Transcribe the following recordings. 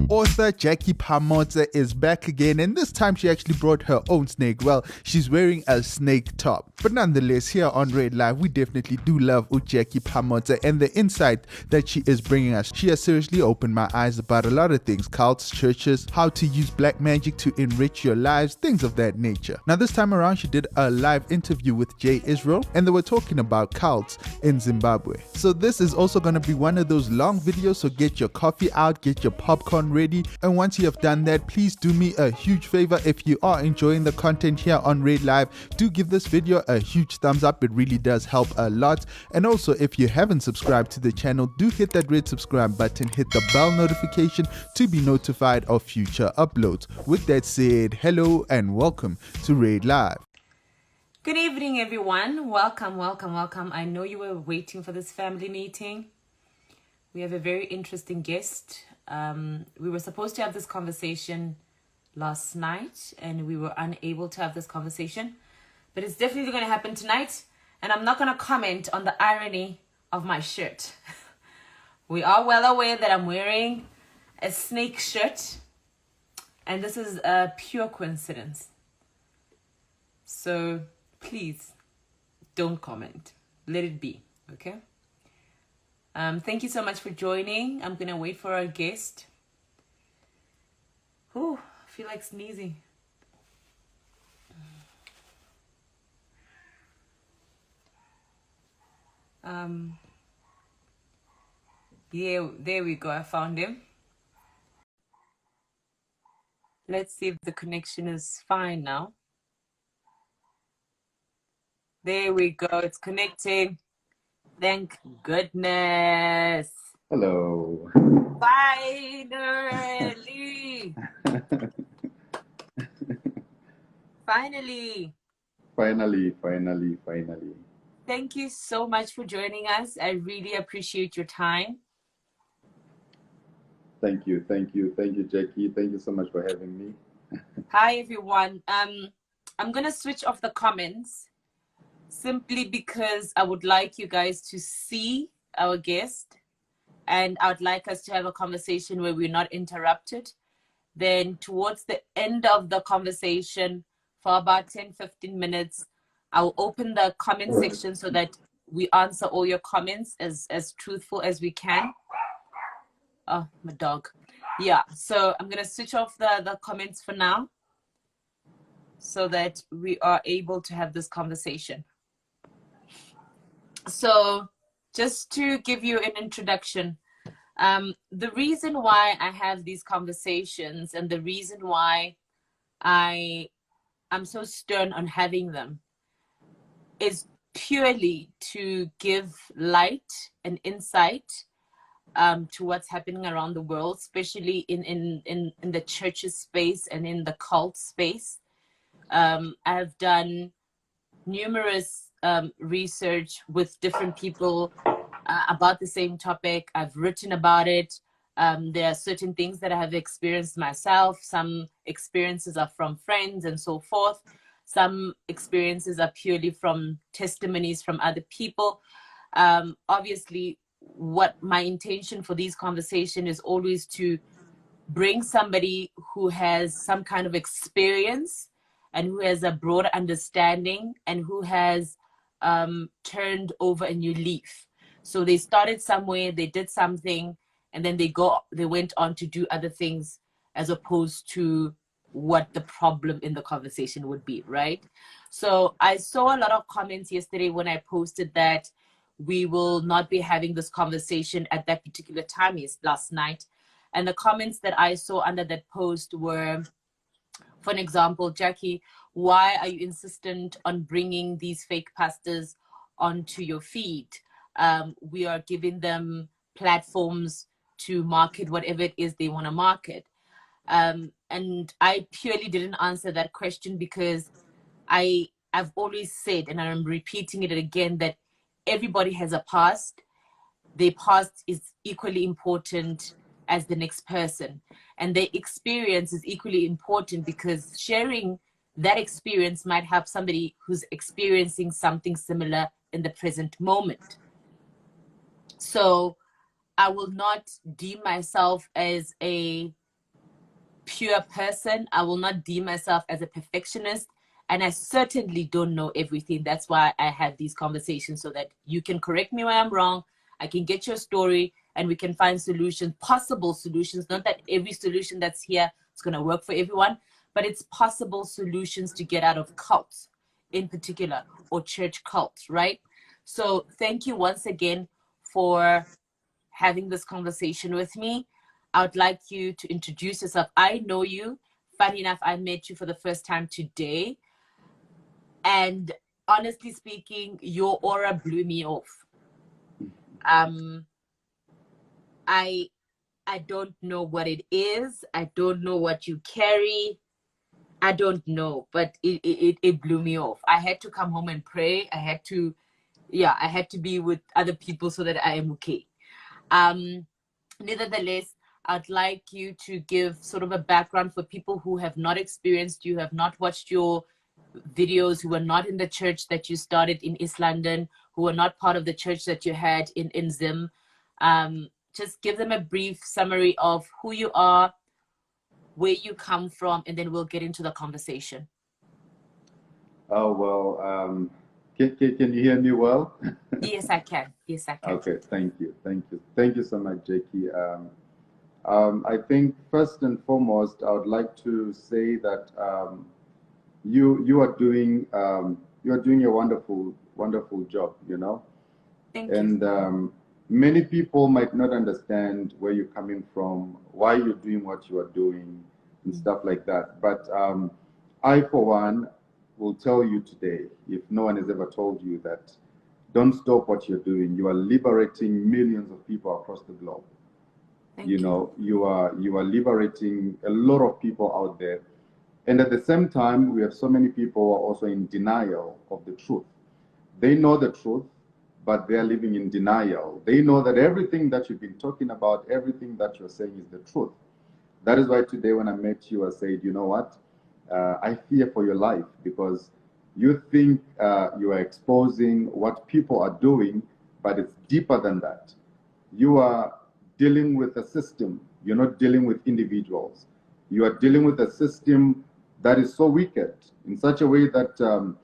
Author Jackie Phamotse is back again, and this time she actually brought her own snake. Well, she's wearing a snake top. But nonetheless, here on Red Live, we definitely do love Jackie Phamotse and the insight that she is bringing us. She has seriously opened my eyes about a lot of things: cults, churches, how to use black magic to enrich your lives, things of that nature. Now, this time around, she did a live interview with Jay Israel, and they were talking about cults in Zimbabwe. So this is also going to be one of those long videos, so get your coffee out, get your popcorn ready, and once you have done that, please do me a huge favor. If you are enjoying the content here on Red Live, do give this video a huge thumbs up. It really does help a lot. And also, if you haven't subscribed to the channel, do hit that red subscribe button, hit the bell notification to be notified of future uploads. With that said, hello and welcome to Red Live. Good evening, everyone. Welcome. I know you were waiting for this family meeting. We have a very interesting guest. We were supposed to have this conversation last night and we were unable to have this conversation, but it's definitely going to happen tonight. And I'm not going to comment on the irony of my shirt. We are well aware that I'm wearing a snake shirt, and this is a pure coincidence. So please don't comment. Let it be, okay? Thank you so much for joining. I'm going to wait for our guest. Oh, I feel like sneezing. Yeah, there we go. I found him. Let's see if the connection is fine now. There we go. It's connecting. Thank goodness. Hello. Finally. Finally. Thank you so much for joining us. I really appreciate your time. Thank you, Jackie. Thank you so much for having me. Hi, everyone. I'm going to switch off the comments simply because I would like you guys to see our guest, and I would like us to have a conversation where we're not interrupted. Then towards the end of the conversation, for about 10-15 minutes, I'll open the comment section so that we answer all your comments as truthful as we can. Oh, my dog. Yeah, so I'm going to switch off the comments for now so that we are able to have this conversation. So just to give you an introduction, the reason why I have these conversations and the reason why I'm so stern on having them is purely to give light and insight to what's happening around the world, especially in the churches space and in the cult space. I've done numerous research with different people about the same topic. I've written about it. There are certain things that I have experienced myself. Some experiences are from friends and so forth. Some experiences are purely from testimonies from other people. Obviously, what my intention for these conversations is always to bring somebody who has some kind of experience and who has a broader understanding and who has turned over a new leaf. So they started somewhere, they did something, and then they went on to do other things, as opposed to what the problem in the conversation would be, right? So I saw a lot of comments yesterday when I posted that we will not be having this conversation at that particular time, is last night. And the comments that I saw under that post were, for an example, Jackie, why are you insistent on bringing these fake pastors onto your feed? We are giving them platforms to market whatever it is they want to market. And I purely didn't answer that question because I've always said, and I'm repeating it again, that everybody has a past. Their past is equally important as the next person, and their experience is equally important, because sharing that experience might help somebody who's experiencing something similar in the present moment. So I will not deem myself as a pure person. I will not deem myself as a perfectionist. And I certainly don't know everything. That's why I have these conversations, so that you can correct me where I'm wrong. I can get your story and we can find solutions, possible solutions. Not that every solution that's here is going to work for everyone, but it's possible solutions to get out of cults in particular, or church cults, right? So thank you once again for having this conversation with me. I would like you to introduce yourself. I know you. Funny enough, I met you for the first time today. And honestly speaking, your aura blew me off. I don't know what it is. I don't know what you carry. I don't know, but it blew me off. I had to come home and pray. I had to be with other people so that I am okay. Nevertheless, I'd like you to give sort of a background for people who have not experienced you, have not watched your videos, who were not in the church that you started in East London, who were not part of the church that you had in Zim. Just give them a brief summary of who you are, where you come from, and then we'll get into the conversation. Oh, well, can you hear me well? Yes, I can. Yes, I can. Okay, thank you. Thank you so much, Jackie. I think first and foremost, I would like to say that you are doing a wonderful job, you know. Thank you. And many people might not understand where you're coming from, why you're doing what you are doing, and stuff like that. But I, for one, will tell you today, if no one has ever told you, that don't stop what you're doing. You are liberating millions of people across the globe. You know, you are liberating a lot of people out there. And at the same time, we have so many people who are also in denial of the truth. They know the truth, but they're living in denial. They know that everything that you've been talking about, everything that you're saying is the truth. That is why today when I met you, I said, you know what? I fear for your life, because you think you are exposing what people are doing, but it's deeper than that. You are dealing with a system. You're not dealing with individuals. You are dealing with a system that is so wicked in such a way that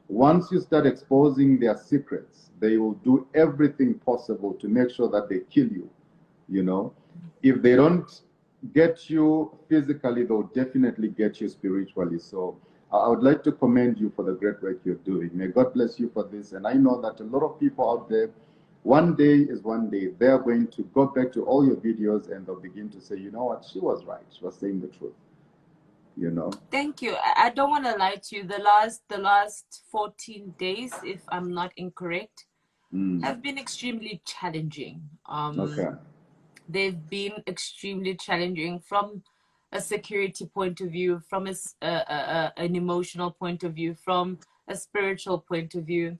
once you start exposing their secrets, they will do everything possible to make sure that they kill you. You know, if they don't get you physically, they'll definitely get you spiritually. So I would like to commend you for the great work you're doing. May God bless you for this. And I know that a lot of people out there, one day is one day, they're going to go back to all your videos and they'll begin to say, you know what, she was right. She was saying the truth. You know. Thank you. I don't want to lie to you. The last 14 days, if I'm not incorrect, have been extremely challenging. Okay. They've been extremely challenging from a security point of view, from an emotional point of view, from a spiritual point of view.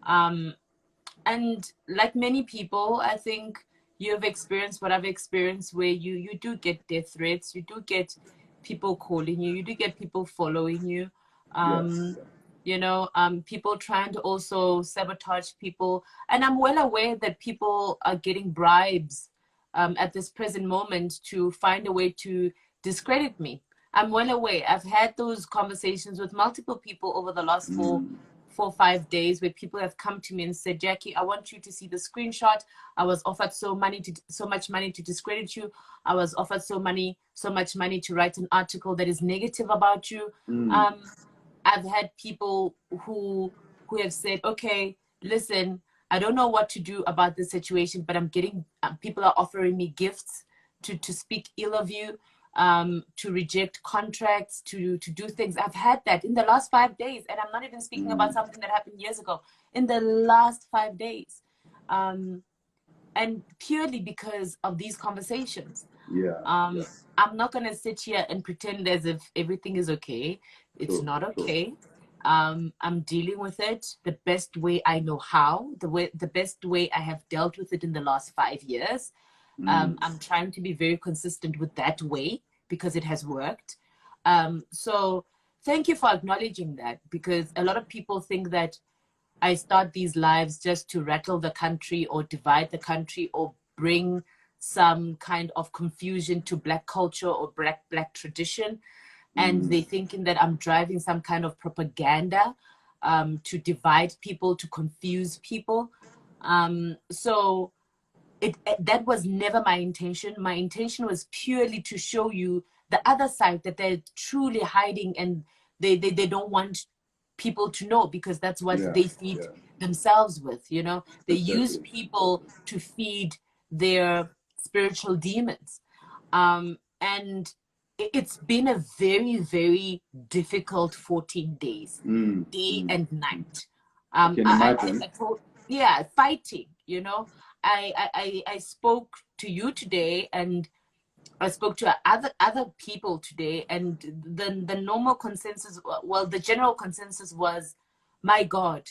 And like many people, I think you have experienced what I've experienced, where you do get death threats, you do get people calling you, you do get people following you. Yes. You know, people trying to also sabotage people. And I'm well aware that people are getting bribes at this present moment to find a way to discredit me. I'm well aware. I've had those conversations with multiple people over the last 4 or 5 days, where people have come to me and said, Jackie, I want you to see the screenshot. I was offered so much money to discredit you. I was offered so much money to write an article that is negative about you. I've had people who have said, okay, listen, I don't know what to do about this situation, but I'm getting, people are offering me gifts to speak ill of you, to reject contracts, to do things. I've had that in the last 5 days, and I'm not even speaking about something that happened years ago, in the last 5 days. And purely because of these conversations. Yes. I'm not going to sit here and pretend as if everything is okay. It's not okay. I'm dealing with it the best way I know how, the best way I have dealt with it in the last 5 years. I'm trying to be very consistent with that way, because it has worked. So thank you for acknowledging that, because a lot of people think that I start these lives just to rattle the country or divide the country or bring some kind of confusion to Black culture or black tradition, and they're thinking that I'm driving some kind of propaganda to divide people, to confuse people. So that was never my intention. My intention was purely to show you the other side, that they're truly hiding, and they don't want people to know, because that's what they feed themselves with, you know. They use people to feed their spiritual demons. And it's been a very, very difficult 14 days, day and night. I can imagine. Fighting, you know. I spoke to you today, and I spoke to other people today, and the normal consensus, well, the general consensus was, my God,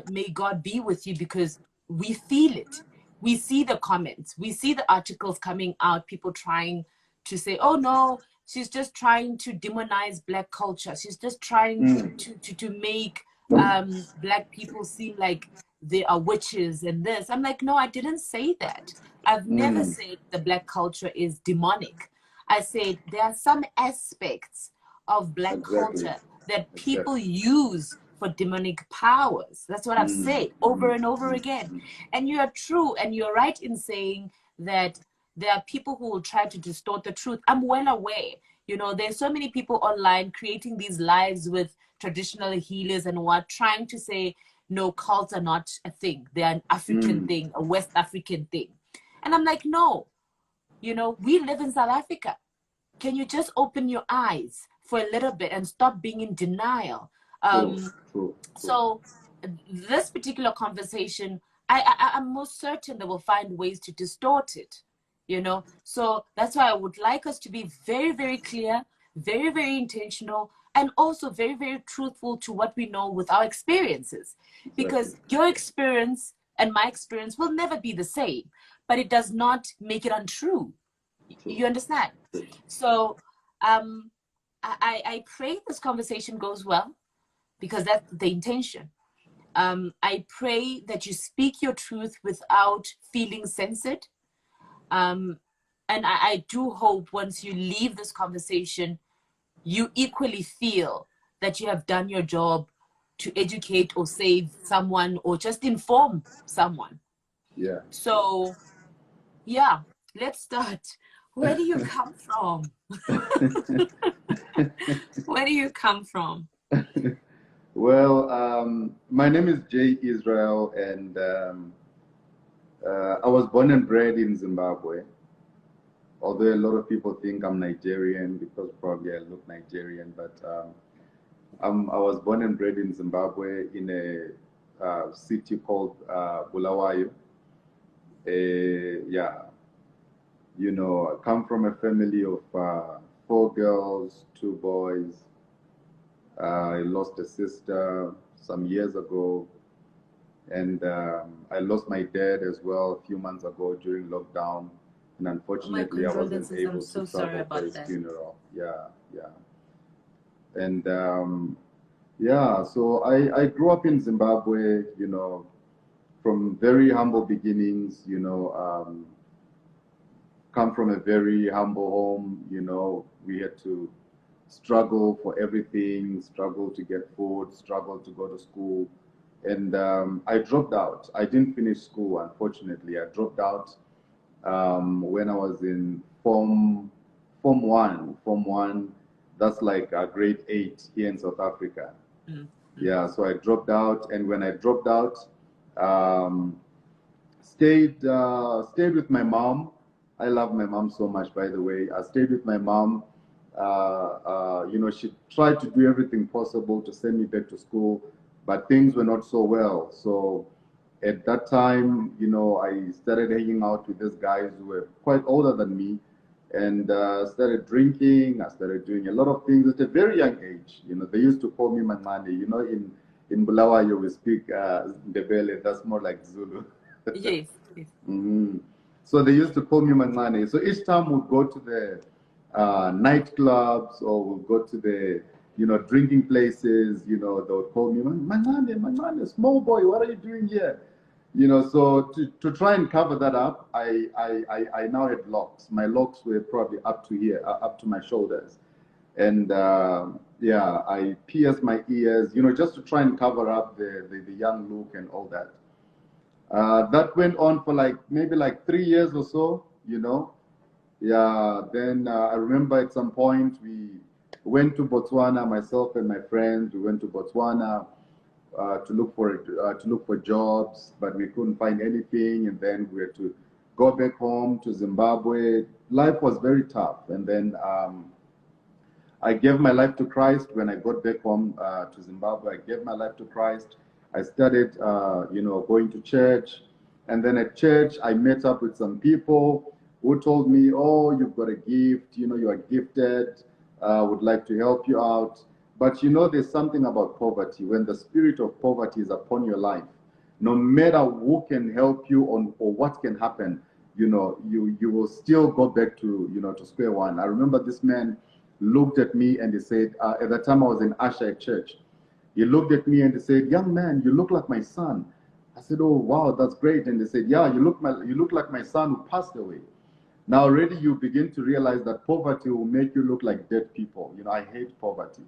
may God be with you, because we feel it. We see the comments, we see the articles coming out, people trying to say, oh no, she's just trying to demonize Black culture. She's just trying to make Black people seem like they are witches and this. I'm like, no, I didn't say that. I've never said the Black culture is demonic. I said there are some aspects of Black culture that people use for demonic powers. That's what I've said over and over again. And you are true, and you're right in saying that there are people who will try to distort the truth. I'm well aware. You know, there's so many people online creating these lives with traditional healers and what, trying to say, no, cults are not a thing. They're an African thing, a West African thing. And I'm like, no, you know, we live in South Africa. Can you just open your eyes for a little bit and stop being in denial? True. So this particular conversation, I'm most certain they will find ways to distort it, you know. So that's why I would like us to be very, very clear, very, very intentional, and also very, very truthful to what we know with our experiences. Because your experience and my experience will never be the same, but it does not make it untrue. You understand? So I pray this conversation goes well, because that's the intention. I pray that you speak your truth without feeling censored. And I do hope once you leave this conversation, you equally feel that you have done your job to educate or save someone or just inform someone. Yeah. So, yeah, let's start. Where do you come from? Where do you come from? Well, my name is Jay Israel, and I was born and bred in Zimbabwe. Although a lot of people think I'm Nigerian because probably I look Nigerian, but I was born and bred in Zimbabwe in a city called Bulawayo. Yeah, you know, I come from a family of 4 girls, 2 boys. I lost a sister some years ago, and I lost my dad as well a few months ago during lockdown. And unfortunately, I wasn't able to travel for his funeral. Yeah. And so I grew up in Zimbabwe, you know, from very humble beginnings, you know, come from a very humble home, you know. We had to struggle for everything, struggle to get food, struggle to go to school. And I dropped out. I didn't finish school, unfortunately. I dropped out when I was in Form 1. That's like grade 8 here in South Africa. Yeah, so I dropped out, and when I dropped out, stayed with my mom. I love my mom so much, by the way. I stayed with my mom. You know, she tried to do everything possible to send me back to school, but things were not so well. So at that time, you know, I started hanging out with these guys who were quite older than me, and started drinking. I started doing a lot of things at a very young age. You know, they used to call me Manane. You know, in Bulawayo we speak Ndebele. That's more like Zulu. Yes. So they used to call me Manane. So each time we'd go to the nightclubs, or we'd go to the, you know, drinking places, you know, they would call me Manane, small boy, what are you doing here? You know, so to try and cover that up, I now had locks. My locks were probably up to here, up to my shoulders. And yeah, I pierced my ears, you know, just to try and cover up the young look and all that. That went on for like maybe like 3 years or so, you know. Yeah, then I remember at some point we went to Botswana, myself and my friends. We went to Botswana to look for jobs, but we couldn't find anything. And then we had to go back home to Zimbabwe. Life was very tough. And then I gave my life to Christ when I got back home to Zimbabwe. I gave my life to Christ. I started, you know, going to church. And then at church, I met up with some people who told me, oh, you've got a gift, you know, you are gifted, would like to help you out. But you know, there's something about poverty. When the spirit of poverty is upon your life, no matter who can help you on or what can happen, you know, you will still go back to, you know, to square one. I remember this man looked at me and he said, at the time I was in Usher at church, he looked at me and he said, young man, you look like my son. I said, oh, wow, that's great. And they said, yeah, you look like my son who passed away. Now already you begin to realize that poverty will make you look like dead people. You know, I hate poverty.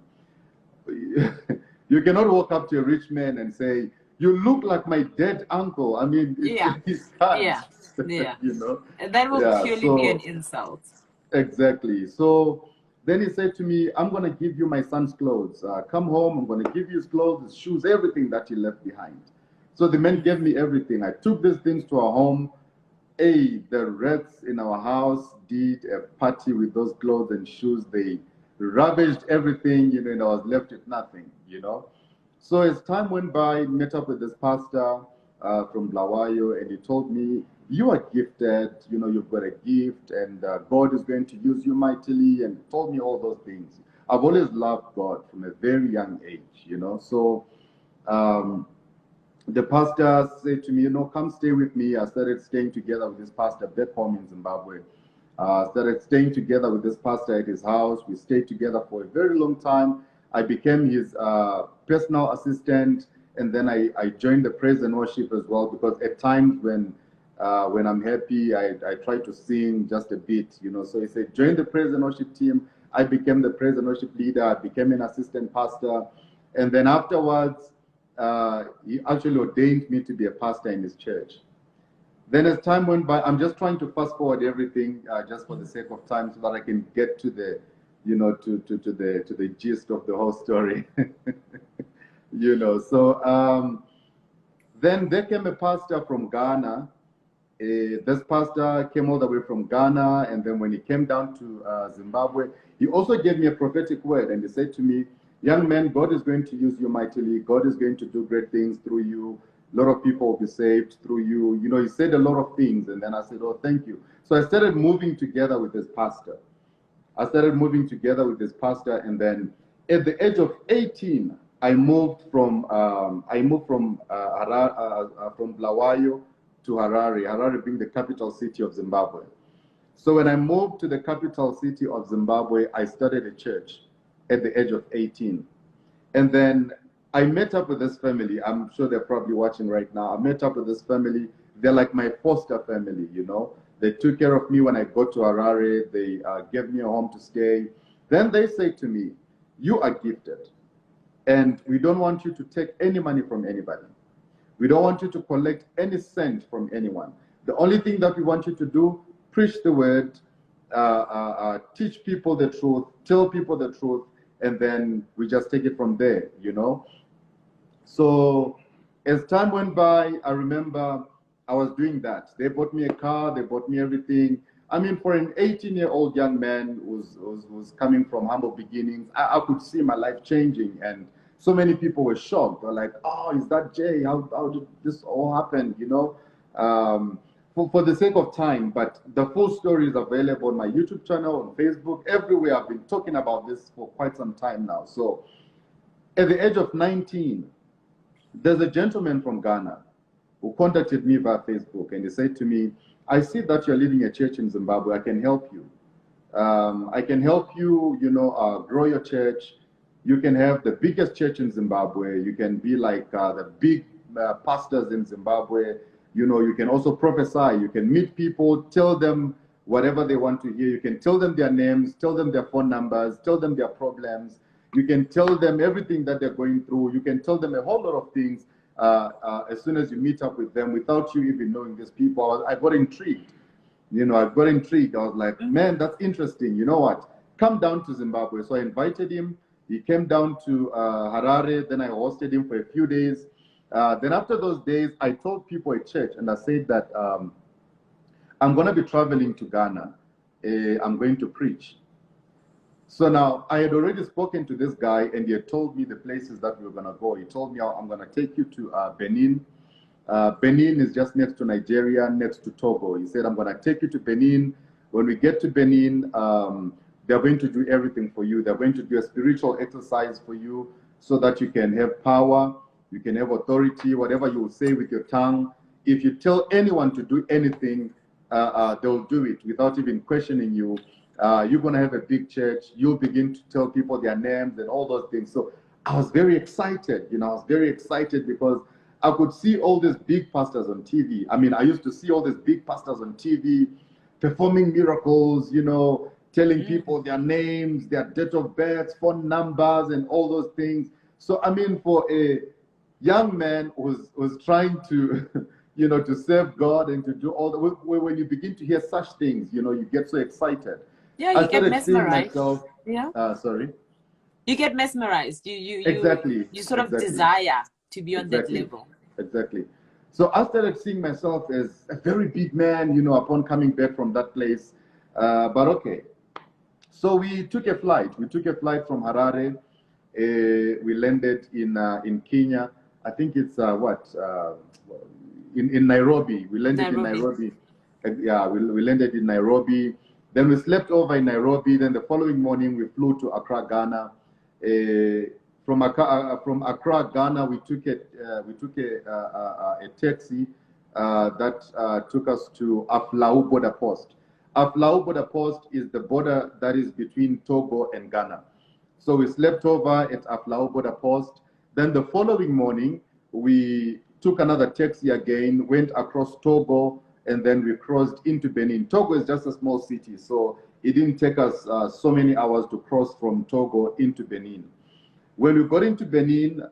You cannot walk up to a rich man and say, you look like my dead uncle. I mean, Yeah. It's hard. Yeah. Yeah. You know? And that will purely be an insult. Exactly. So then he said to me, I'm going to give you my son's clothes. Come home, I'm going to give you his clothes, his shoes, everything that he left behind. So the man gave me everything. I took these things to our home. Hey, the rats in our house did a party with those clothes and shoes. They ravaged everything, you know, and I was left with nothing, you know. So as time went by, I met up with this pastor from Blawayo, and he told me, you are gifted, you know, you've got a gift, and God is going to use you mightily, and told me all those things. I've always loved God from a very young age, you know. So the pastor said to me, you know, come stay with me. I started staying together with this pastor back home in Zimbabwe. Started staying together with this pastor at his house. We stayed together for a very long time. I became his personal assistant, and then I joined the praise and worship as well, because at times when I'm happy, I try to sing just a bit, you know. So he said, join the praise and worship team. I became the praise and worship leader. I became an assistant pastor. And then afterwards, he actually ordained me to be a pastor in his church. Then as time went by, I'm just trying to fast forward everything just for the sake of time, so that I can get to the, you know, to the gist of the whole story. You know, so then there came a pastor from Ghana. This pastor came all the way from Ghana, and then when he came down to Zimbabwe, he also gave me a prophetic word, and he said to me, young man, God is going to use you mightily. God is going to do great things through you. A lot of people will be saved through you. You know, he said a lot of things, and then I said, oh, thank you. So I started moving together with this pastor. And then at the age of 18, I moved from Blawayo to Harare, Harare being the capital city of Zimbabwe. So when I moved to the capital city of Zimbabwe, I started a church at the age of 18. And then I met up with this family. I'm sure they're probably watching right now. I met up with this family. They're like my foster family, you know. They took care of me when I got to Harare. They gave me a home to stay. Then they say to me, you are gifted, and we don't want you to take any money from anybody. We don't want you to collect any cent from anyone. The only thing that we want you to do, preach the word, teach people the truth, tell people the truth, and then we just take it from there, you know. So as time went by, I remember I was doing that. They bought me a car, they bought me everything. I mean, for an 18-year-old young man who's coming from humble beginnings, I could see my life changing, and so many people were shocked. They're like, oh, is that Jay? How did this all happen, you know? For the sake of time, but the full story is available on my YouTube channel, on Facebook, everywhere. I've been talking about this for quite some time now. So at the age of 19, there's a gentleman from Ghana who contacted me via Facebook, and he said to me, I see that you're leading a church in Zimbabwe. I can help you. I can help you, you know, grow your church. You can have the biggest church in Zimbabwe. You can be like the big pastors in Zimbabwe. You know, you can also prophesy. You can meet people, tell them whatever they want to hear. You can tell them their names, tell them their phone numbers, tell them their problems. You can tell them everything that they're going through. You can tell them a whole lot of things as soon as you meet up with them without you even knowing these people. I got intrigued. You know, I got intrigued. I was like, man, that's interesting. You know what? Come down to Zimbabwe. So I invited him. He came down to Harare. Then I hosted him for a few days. Then after those days, I told people at church, and I said that I'm going to be traveling to Ghana. I'm going to preach. So now I had already spoken to this guy, and he had told me the places that we were going to go. He told me, I'm going to take you to Benin. Benin is just next to Nigeria, next to Togo. He said, I'm going to take you to Benin. When we get to Benin, they're going to do everything for you. They're going to do a spiritual exercise for you so that you can have power, you can have authority, whatever you will say with your tongue. If you tell anyone to do anything, they'll do it without even questioning you. You're going to have a big church. You'll begin to tell people their names and all those things. So I was very excited. You know, I was very excited because I could see all these big pastors on TV. I mean, I used to see all these big pastors on TV performing miracles, you know, telling people their names, their date of birth, phone numbers, and all those things. So, I mean, for a young man who was trying to, you know, to serve God and to do all the, when you begin to hear such things, you know, you get so excited. Yeah, you get mesmerized. Myself, yeah. Sorry? You get mesmerized. Exactly. You sort of desire to be on that level. Exactly. So I started seeing myself as a very big man, you know, upon coming back from that place. But okay. So we took a flight. We took a flight from Harare. We landed in Kenya. I think it's in Nairobi. We landed in Nairobi. Yeah, we landed in Nairobi. Then we slept over in Nairobi. Then the following morning we flew to Accra, Ghana. From Accra, Ghana, we took a taxi that took us to Aflau border post. Aflau border post is the border that is between Togo and Ghana. So we slept over at Aflau border post. Then the following morning, we took another taxi again, went across Togo, and then we crossed into Benin. Togo is just a small city, so it didn't take us so many hours to cross from Togo into Benin. When we got into Benin,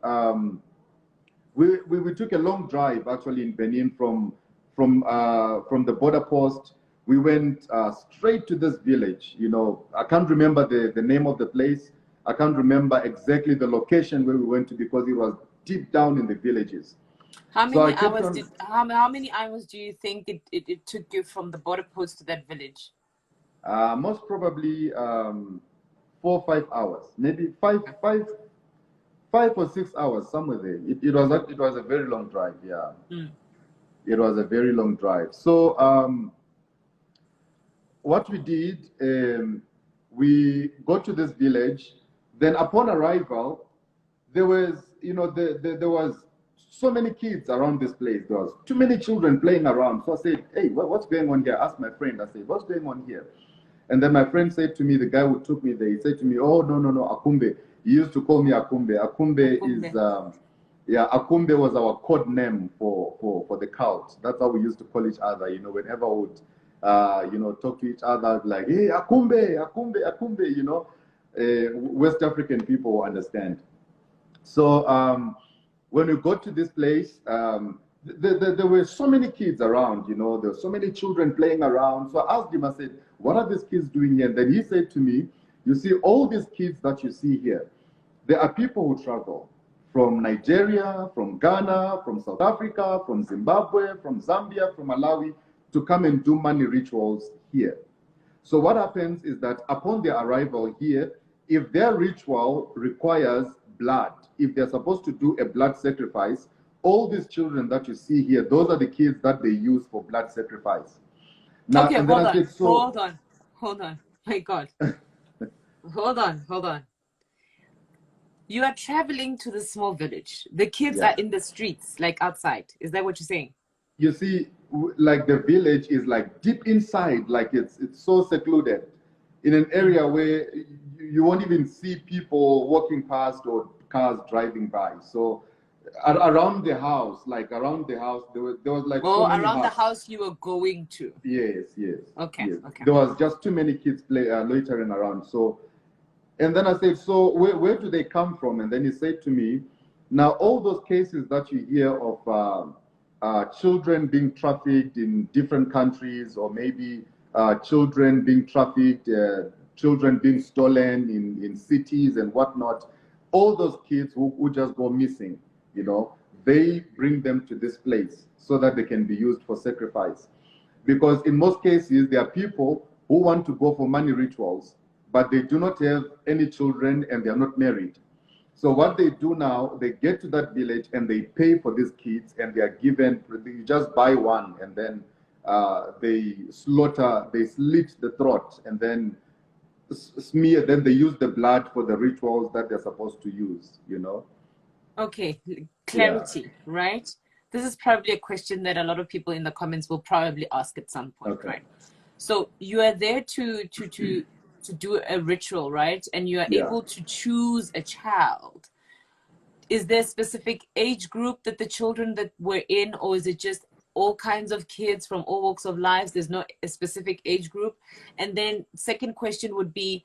we took a long drive actually in Benin from the border post. We went straight to this village. You know, I can't remember the name of the place. I can't remember exactly the location where we went to because it was deep down in the villages. How many hours do you think it took you from the border post to that village? Most probably 4 or 5 hours, maybe five or 6 hours, somewhere there. It was a very long drive. Yeah, it was a very long drive. So what we did, we got to this village. Then upon arrival, there was, you know, there was so many kids around this place. There was too many children playing around. So I said, hey, what's going on here? I asked my friend, I said, what's going on here? And then my friend said to me, the guy who took me there, he said to me, oh, no, Akumbe. He used to call me Akumbe. Akumbe is, Akumbe was our code name for the cult. That's how we used to call each other, you know, whenever we would, you know, talk to each other, like, hey, Akumbe, you know. West African people understand. So when we got to this place, there were so many kids around, you know, there were so many children playing around. So I asked him, I said, what are these kids doing here? And then he said to me, you see, all these kids that you see here, there are people who travel from Nigeria, from Ghana, from South Africa, from Zimbabwe, from Zambia, from Malawi, to come and do money rituals here. So what happens is that upon their arrival here, if their ritual requires blood, if they're supposed to do a blood sacrifice, all these children that you see here, those are the kids that they use for blood sacrifice. Now, okay, hold on. My God. Hold on. You are traveling to the small village. The kids are in the streets, like outside. Is that what you're saying? You see, like the village is like deep inside, like it's so secluded in an area where you won't even see people walking past or cars driving by. So Around the house, like around the house, there was like so many around the huts. house you were going to. Yes, yes. Okay, Yes. okay. There was just too many kids loitering around. So, and then I said, so where do they come from? And then he said to me, now all those cases that you hear of children being trafficked in different countries, or maybe children being trafficked, children being stolen in cities and whatnot, all those kids who just go missing, you know, they bring them to this place so that they can be used for sacrifice. Because in most cases, there are people who want to go for money rituals, but they do not have any children and they are not married. So what they do now, they get to that village and they pay for these kids, and they are given, you just buy one, and then they slaughter, they slit the throat, and then smear, then they use the blood for the rituals that they're supposed to use, you know? Okay, clarity, right? This is probably a question that a lot of people in the comments will probably ask at some point, right? So you are there to do a ritual, right? And you are able to choose a child. Is there a specific age group that the children that were in, or is it just all kinds of kids from all walks of lives? There's no a specific age group. And then second question would be,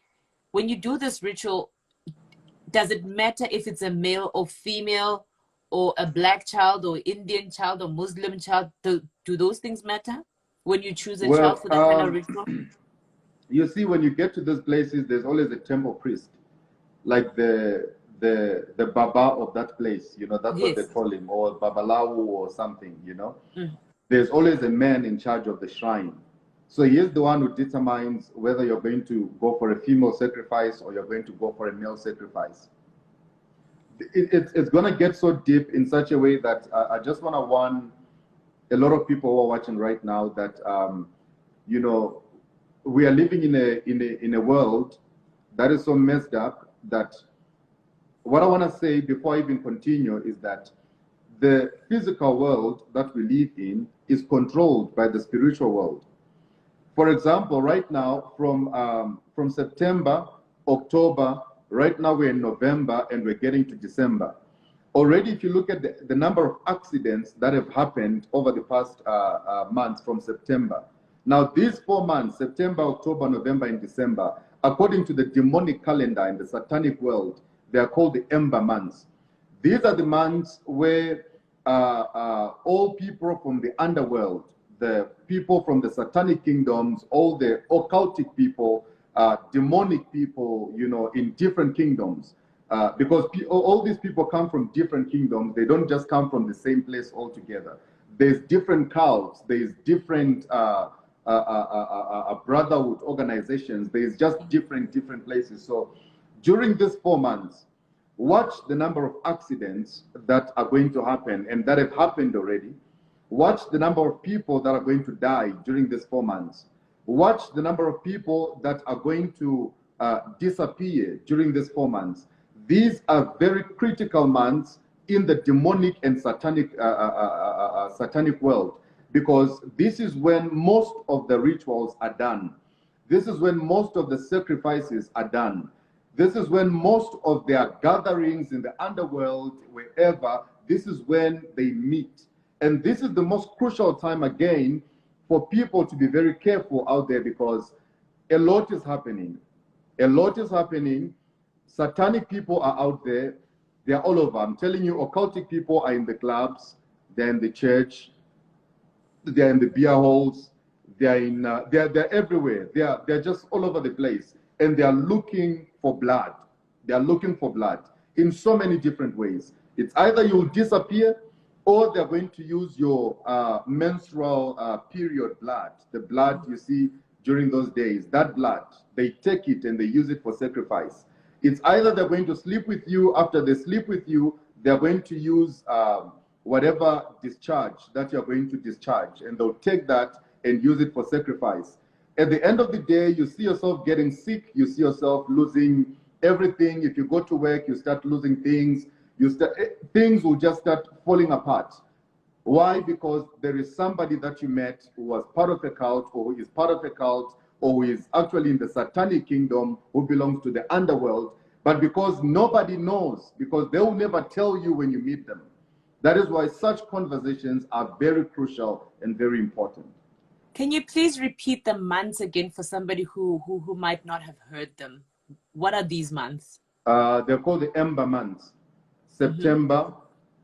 when you do this ritual, does it matter if it's a male or female, or a black child or Indian child or Muslim child? Do those things matter when you choose a child for that kind of ritual? You see, when you get to those places, there's always a temple priest, like the Baba of that place, you know, that's what they call him, or Babalawu or something, you know. There's always a man in charge of the shrine. So he is the one who determines whether you're going to go for a female sacrifice or you're going to go for a male sacrifice. It's going to get so deep in such a way that I just want to warn a lot of people who are watching right now that, you know, we are living in a world that is so messed up that what I want to say before I even continue is that the physical world that we live in is controlled by the spiritual world. For example, right now, from September, October, right now we're in November and we're getting to December. Already, if you look at the number of accidents that have happened over the past months from September. Now, these 4 months, September, October, November, and December, according to the demonic calendar in the satanic world, they are called the ember months. These are the months where all people from the underworld, the people from the satanic kingdoms, all the occultic people, demonic people, you know, in different kingdoms, because all these people come from different kingdoms. They don't just come from the same place altogether. There's different cults. There's different brotherhood organizations. There's just different places. So during these 4 months, watch the number of accidents that are going to happen and that have happened already. Watch the number of people that are going to die during these 4 months. Watch the number of people that are going to disappear during these 4 months. These are very critical months in the demonic and satanic world, because this is when most of the rituals are done. This is when most of the sacrifices are done. This is when most of their gatherings in the underworld, wherever, this is when they meet. And this is the most crucial time again for people to be very careful out there, because a lot is happening. A lot is happening. Satanic people are out there. They're all over. I'm telling you, occultic people are in the clubs, they're in the church, they're in the beer halls, they're everywhere. They're just all over the place. And they are looking for blood. They are looking for blood in so many different ways. It's either you'll disappear, or they're going to use your menstrual period blood, the blood you see during those days, that blood, they take it and they use it for sacrifice. It's either they're going to sleep with you. After they sleep with you, they're going to use whatever discharge that you're going to discharge, and they'll take that and use it for sacrifice. At the end of the day, you see yourself getting sick, you see yourself losing everything. If you go to work, you start losing things. Things will just start falling apart. Why? Because there is somebody that you met who was part of a cult, or who is part of a cult, or who is actually in the satanic kingdom, who belongs to the underworld. But because nobody knows, because they will never tell you when you meet them. That is why such conversations are very crucial and very important. Can you please repeat the months again for somebody who might not have heard them? What are these months? They're called the Ember months. September,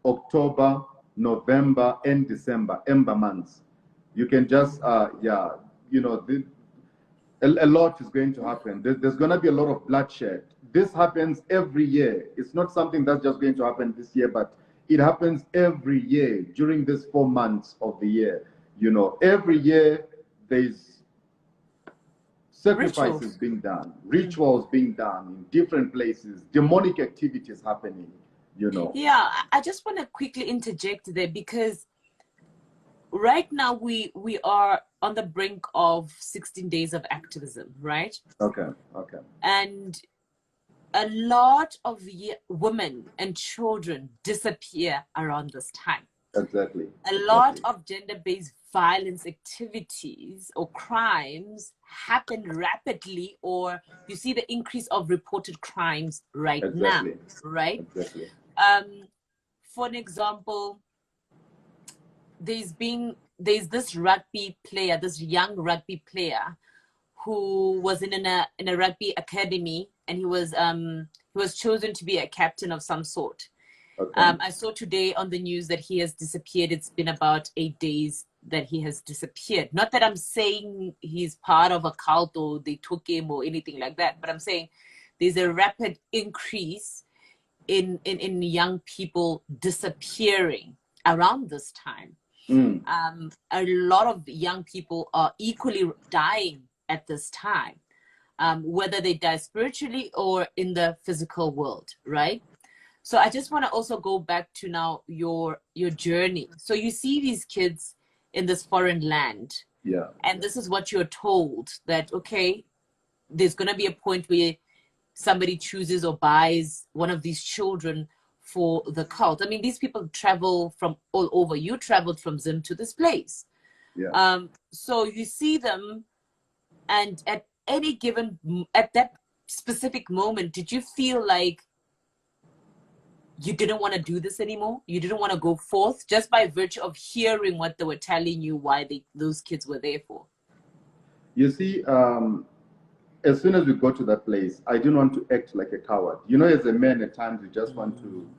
October, November, and December, Ember months. You can just, yeah, you know, a lot is going to happen. There's going to be a lot of bloodshed. This happens every year. It's not something that's just going to happen this year, but it happens every year during these 4 months of the year. You know, every year there's sacrifices being done, rituals being done in different places, demonic activities happening, you know. Yeah, I just want to quickly interject there, because right now we are on the brink of 16 days of activism, right? Okay. And a lot of women and children disappear around this time. Exactly. A lot of gender-based violence activities or crimes happen rapidly, or you see the increase of reported crimes right now, right? Exactly. For an example, there's this rugby player, this young rugby player who was in a rugby academy, and he was chosen to be a captain of some sort. Okay. I saw today on the news that he has disappeared. It's been about 8 days that he has disappeared. Not that I'm saying he's part of a cult or they took him or anything like that, but I'm saying there's a rapid increase in young people disappearing around this time. A lot of young people are equally dying at this time, whether they die spiritually or in the physical world, right? So I just want to also go back to now your journey. So you see these kids in this foreign land, yeah, and this is what you're told, that, okay, there's going to be a point where somebody chooses or buys one of these children for the cult. I mean, these people travel from all over. You traveled from Zim to this place. Yeah. So you see them, and at that specific moment, did you feel like you didn't want to do this anymore? You didn't want to go forth just by virtue of hearing what they were telling you, why those kids were there for? You see, as soon as we go to that place, I didn't want to act like a coward. You know, as a man, at times you just want to,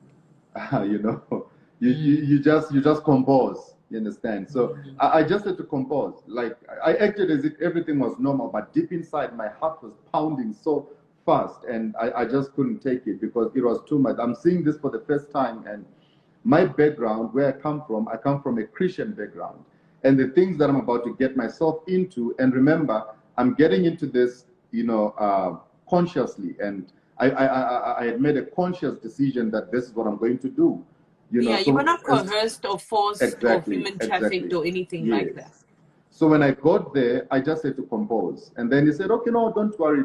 you know, you just compose. You understand? So I just had to compose. Like, I acted as if everything was normal, but deep inside, my heart was pounding so fast, and I just couldn't take it because it was too much. I'm seeing this for the first time, and my background, where I come from a Christian background, and the things that I'm about to get myself into, and remember, I'm getting into this, you know, consciously, and I had made a conscious decision that this is what I'm going to do. You know, yeah, so you were not coerced or forced or human trafficked or anything like that. So when I got there, I just had to compose. And then he said, okay, no, don't worry.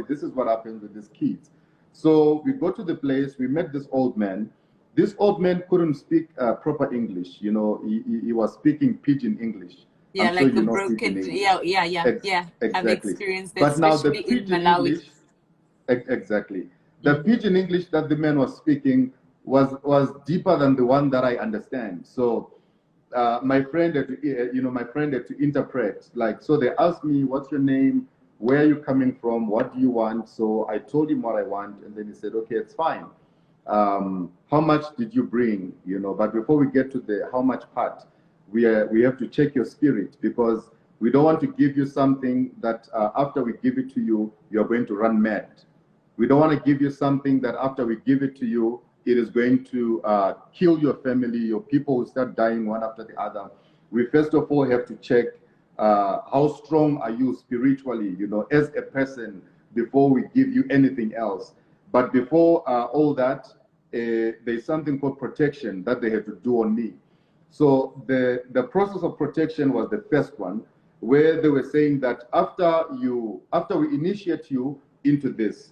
This is what happens with these kids. So we go to the place, we met this old man. This old man couldn't speak proper English. You know, he was speaking pidgin English. Yeah, like the broken, yeah. Exactly. I've experienced it, but now the especially in pidgin Malawi. English, exactly. The pidgin English that the man was speaking was deeper than the one that I understand. So my friend had to interpret. Like, so they asked me, what's your name? Where are you coming from? What do you want? So I told him what I want, and then he said, okay, it's fine. How much did you bring? You know, but before we get to the how much part, we have to check your spirit, because we don't want to give you something that after we give it to you, you're going to run mad. We don't want to give you something that after we give it to you, it is going to kill your family, your people will start dying one after the other. We first of all have to check how strong are you spiritually, you know, as a person, before we give you anything else. But before all that, there's something called protection that they had to do on me. So the process of protection was the first one, where they were saying that after we initiate you into this,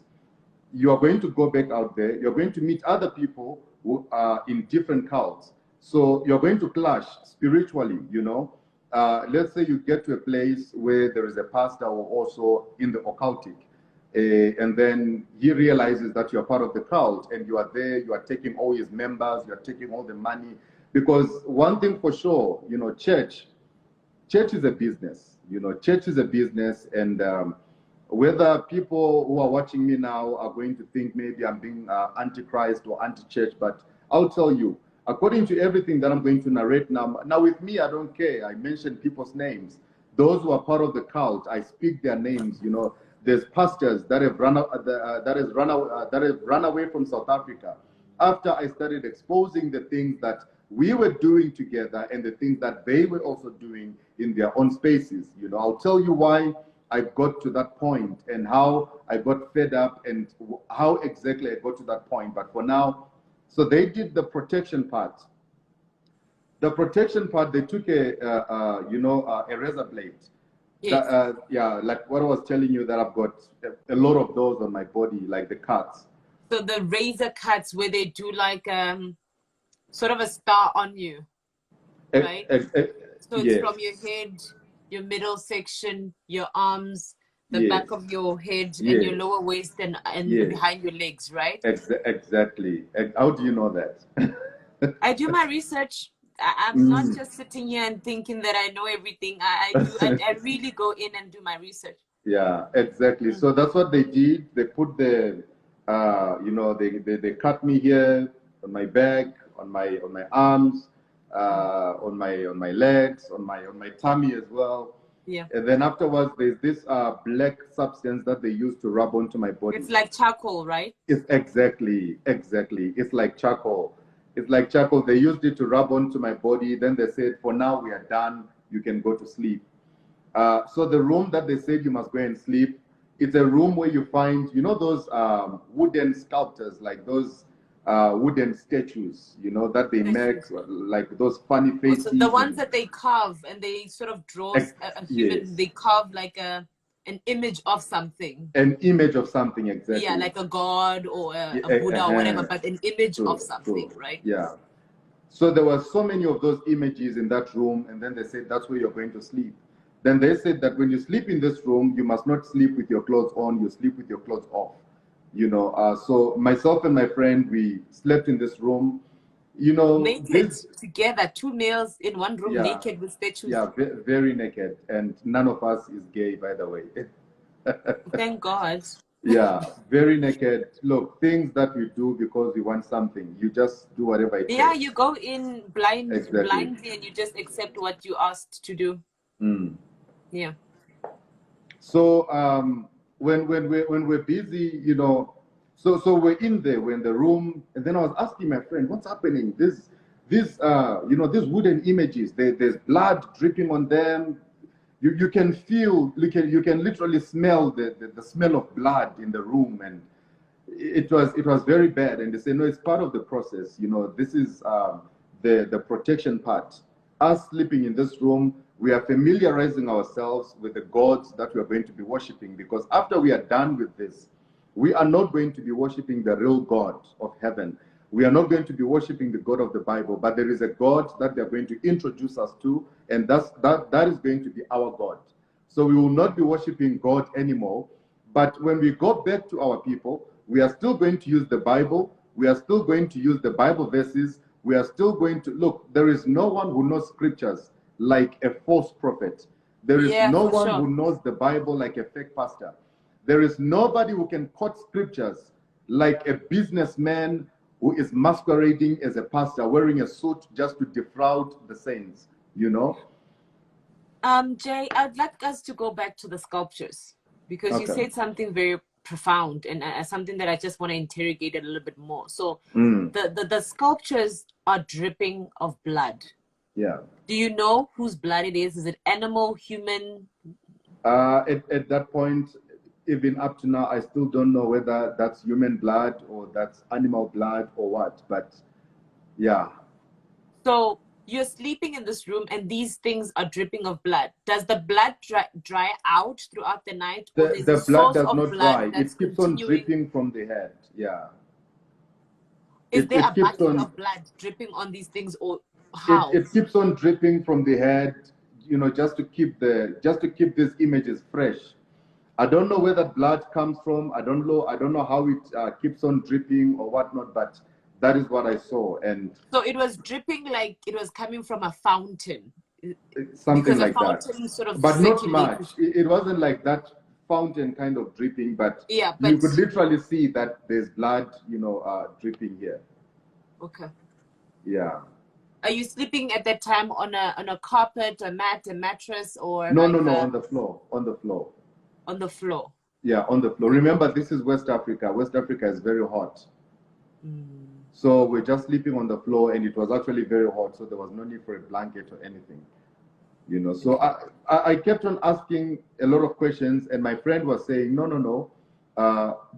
you are going to go back out there, you're going to meet other people who are in different cults. So you're going to clash spiritually, you know. Let's say you get to a place where there is a pastor or also in the occultic, and then he realizes that you're part of the cult, and you are there, you are taking all his members, you're taking all the money. Because one thing for sure, church is a business. Church is a business, and whether people who are watching me now are going to think maybe I'm being antichrist or anti-church, but I'll tell you, according to everything that I'm going to narrate now with me, I don't care. I mention people's names. Those who are part of the cult, I speak their names. There's pastors that have run away from South Africa after I started exposing the things that we were doing together and the things that they were also doing in their own spaces. I'll tell you why I got to that point and how I got fed up and how exactly I got to that point. But for now, so they did the protection part. The protection part, they took a razor blade. Yes. Like what I was telling you, that I've got a lot of those on my body, like the cuts. So the razor cuts where they do like sort of a star on you, right? So it's from your head, your middle section, your arms, the back of your head, and your lower waist, and behind your legs, right? Exactly. How do you know that? I do my research. I'm not just sitting here and thinking that I know everything. I really go in and do my research. Yeah, exactly. So that's what they did. They put the, they cut me here on my back, on my arms, on my legs, on my tummy as well. Yeah. And then afterwards, there's this black substance that they use to rub onto my body. It's like charcoal, right? It's exactly. It's like charcoal. It's like charcoal. They used it to rub onto my body. Then they said, for now, we are done. You can go to sleep. So the room that they said you must go and sleep, it's a room where you find, those wooden sculptures, like those wooden statues, that they make, like those funny faces. Also, the ones that they carve and they sort of draw a human, yes. They carve like an image of something. An image of something, exactly. Yeah, like a god or a Buddha or whatever, but an image of something, right? Yeah. So there were so many of those images in that room, and then they said that's where you're going to sleep. Then they said that when you sleep in this room, you must not sleep with your clothes on, you sleep with your clothes off. So myself and my friend, we slept in this room, naked together, 2 males in one room, naked with statues. Yeah, very naked, and none of us is gay, by the way. Thank God. Yeah, very naked. Look, things that we do because we want something. You just do whatever it takes. You go in blindly, and you just accept what you asked to do. Yeah. So when we're busy, so we're in there, we're in the room, and then I was asking my friend, what's happening? These wooden images, there's blood dripping on them. You can feel, you can literally smell the smell of blood in the room, and it was very bad. And they say, no, it's part of the process. This is the protection part. Us sleeping in this room, we are familiarizing ourselves with the gods that we are going to be worshiping, because after we are done with this, we are not going to be worshiping the real God of heaven. We are not going to be worshiping the God of the Bible, but there is a God that they are going to introduce us to, and that is going to be our God. So we will not be worshiping God anymore. But when we go back to our people, we are still going to use the Bible. We are still going to use the Bible verses. We are still going to look. There is no one who knows scriptures like a false prophet. There is no one who knows the Bible like a fake pastor. There is nobody who can quote scriptures like a businessman who is masquerading as a pastor, wearing a suit just to defraud the saints, Jay, I'd like us to go back to the sculptures, because you said something very profound and something that I just want to interrogate a little bit more. So the sculptures are dripping of blood. Yeah. Do you know whose blood it is? Is it animal, human? At that point, even up to now, I still don't know whether that's human blood or that's animal blood or what, but yeah. So you're sleeping in this room and these things are dripping of blood. Does the blood dry out throughout the night? The blood does not dry. It keeps on dripping from the head. Yeah. Is there a bucket of blood dripping on these things, or how? It keeps on dripping from the head, just to keep these images fresh. I don't know where that blood comes from. I don't know how it keeps on dripping or whatnot, but That is what I saw. And so it was dripping like it was coming from a fountain. Something because like a fountain that. sort of But not circulates. much. It wasn't like that fountain kind of dripping, but, Yeah, you but could literally see that there's blood, dripping here. okay. Yeah. Are you sleeping at that time on a carpet, a mat, a mattress, or No, like on the floor. On the floor. on the floor? Yeah, on the floor. Remember, this is West Africa. West Africa is very hot. Mm. So we're just sleeping on the floor, and it was actually very hot, so there was no need for a blanket or anything. So I kept on asking a lot of questions, and my friend was saying, no,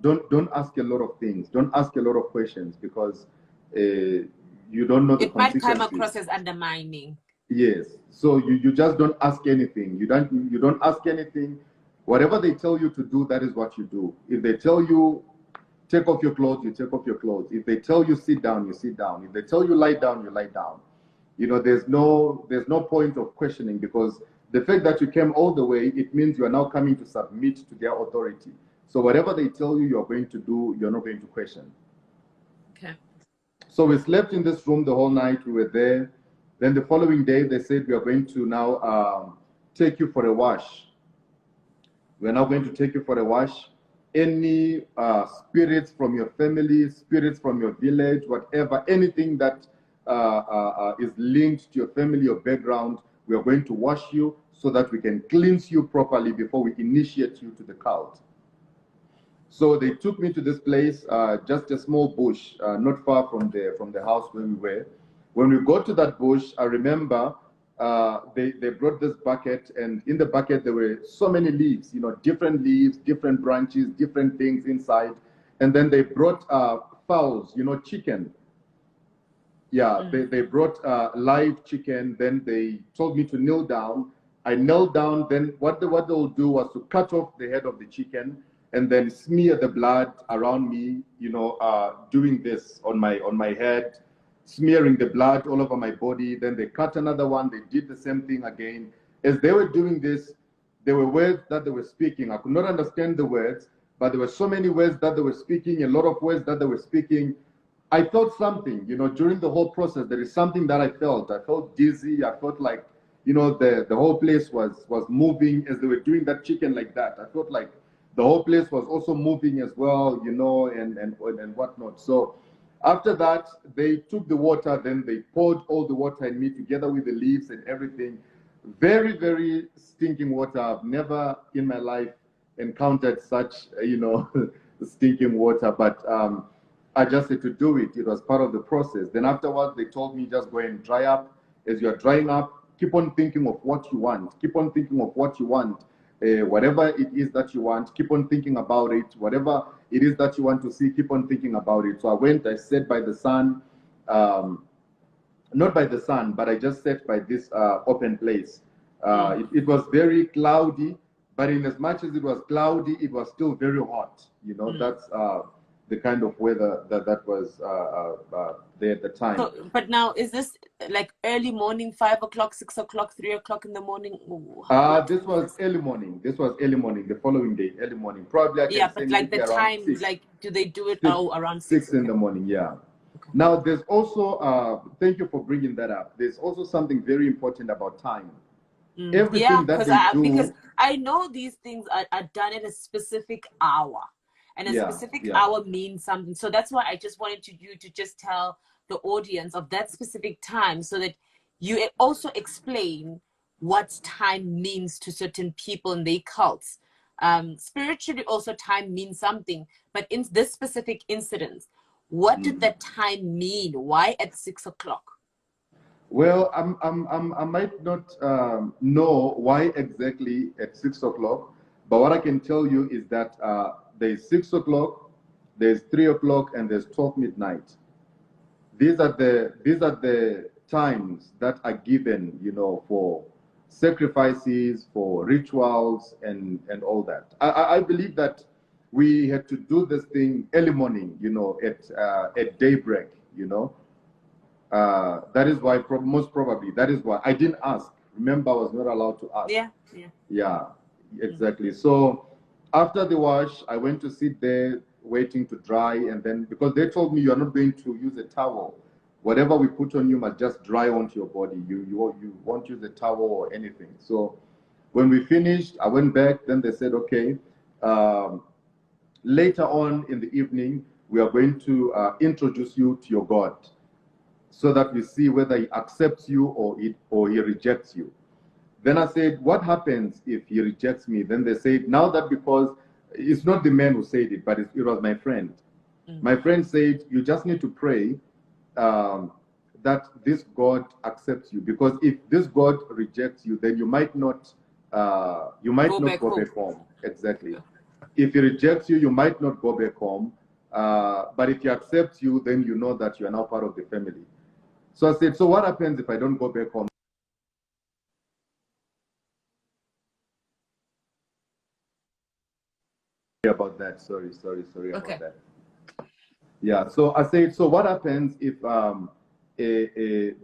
don't ask a lot of things, don't ask a lot of questions, because you don't know the It might come consequences. across as undermining. Yes, so you just don't ask anything. You don't ask anything. Whatever they tell you to do, that is what you do. If they tell you take off your clothes, you take off your clothes. If they tell you sit down, you sit down. If they tell you lie down, you lie down. There's no point of questioning, because the fact that you came all the way, it means you are now coming to submit to their authority. So whatever they tell you you're going to do, you're not going to question. Okay. So we slept in this room the whole night. We were there. Then the following day, they said, we are going to now take you for a wash. We're now going to take you for a wash. Any spirits from your family, spirits from your village, whatever, anything that is linked to your family or background, we are going to wash you so that we can cleanse you properly before we initiate you to the cult. So they took me to this place, just a small bush, not far from the house where we were. When we got to that bush, I remember they brought this bucket, and in the bucket there were so many leaves, different leaves, different branches, different things inside. And then they brought fowls, chicken. Yeah, they brought live chicken. Then they told me to kneel down. I knelt down. Then what they'll do was to cut off the head of the chicken and then smear the blood around me, doing this on my head, smearing the blood all over my body. Then they cut another one. They did the same thing again. As they were doing this, there were words that they were speaking. I could not understand the words, but there were so many words that they were speaking, a lot of words that they were speaking. I felt something, during the whole process. There is something that I felt. I felt dizzy. I felt like, the whole place was moving as they were doing that chicken like that. I felt like the whole place was also moving as well, and whatnot. So after that, they took the water, then they poured all the water in me together with the leaves and everything. Very, very stinking water. I've never in my life encountered such, stinking water, but I just had to do it. It was part of the process. Then afterwards, they told me just go and dry up. As you are drying up, keep on thinking of what you want. Keep on thinking of what you want. Whatever it is that you want, keep on thinking about it. Whatever it is that you want to see, keep on thinking about it. So I sat by the sun, not by the sun, but I just sat by this open place. It was very cloudy, but in as much as it was cloudy, it was still very hot. That's the kind of weather that was there at the time. So, but now, is this like early morning, 5 o'clock, 6 o'clock, 3 o'clock in the morning? This was early morning. This was early morning, the following day, early morning. Probably I can say but like the time, 6. like, do they do it around 6 in the morning, yeah. Okay. Now, there's also, thank you for bringing that up. There's also something very important about time. Everything that they do. Because I know these things are done at a specific hour. And a specific hour means something. So that's why I just wanted you to just tell the audience of that specific time, so that you also explain what time means to certain people in their cults. Spiritually, also time means something. But in this specific incident, what did that time mean? Why at 6 o'clock? Well, I might not know why exactly at 6 o'clock, but what I can tell you is that there's 6 o'clock, there's 3 o'clock, and there's 12 midnight. These are the times that are given, for sacrifices, for rituals, and all that. I believe that we had to do this thing early morning, at daybreak, That is why, most probably, that is why I didn't ask. Remember, I was not allowed to ask. Yeah, exactly. So after the wash, I went to sit there waiting to dry, and then because they told me you are not going to use a towel. Whatever we put on you must just dry onto your body. You won't use a towel or anything. So when we finished, I went back. Then they said, okay, later on in the evening, we are going to introduce you to your God, so that we see whether he accepts you or he rejects you. Then I said, what happens if he rejects me? Then they said, now that because it's not the man who said it, but it was my friend. My friend said, you just need to pray that this God accepts you, because if this God rejects you, then you might not go back home. Exactly. If he rejects you, you might not go back home. But if he accepts you, then you know that you are now part of the family. So I said, so what happens if I don't go back home? About that. Sorry okay. About that. Yeah. So I said, so what happens if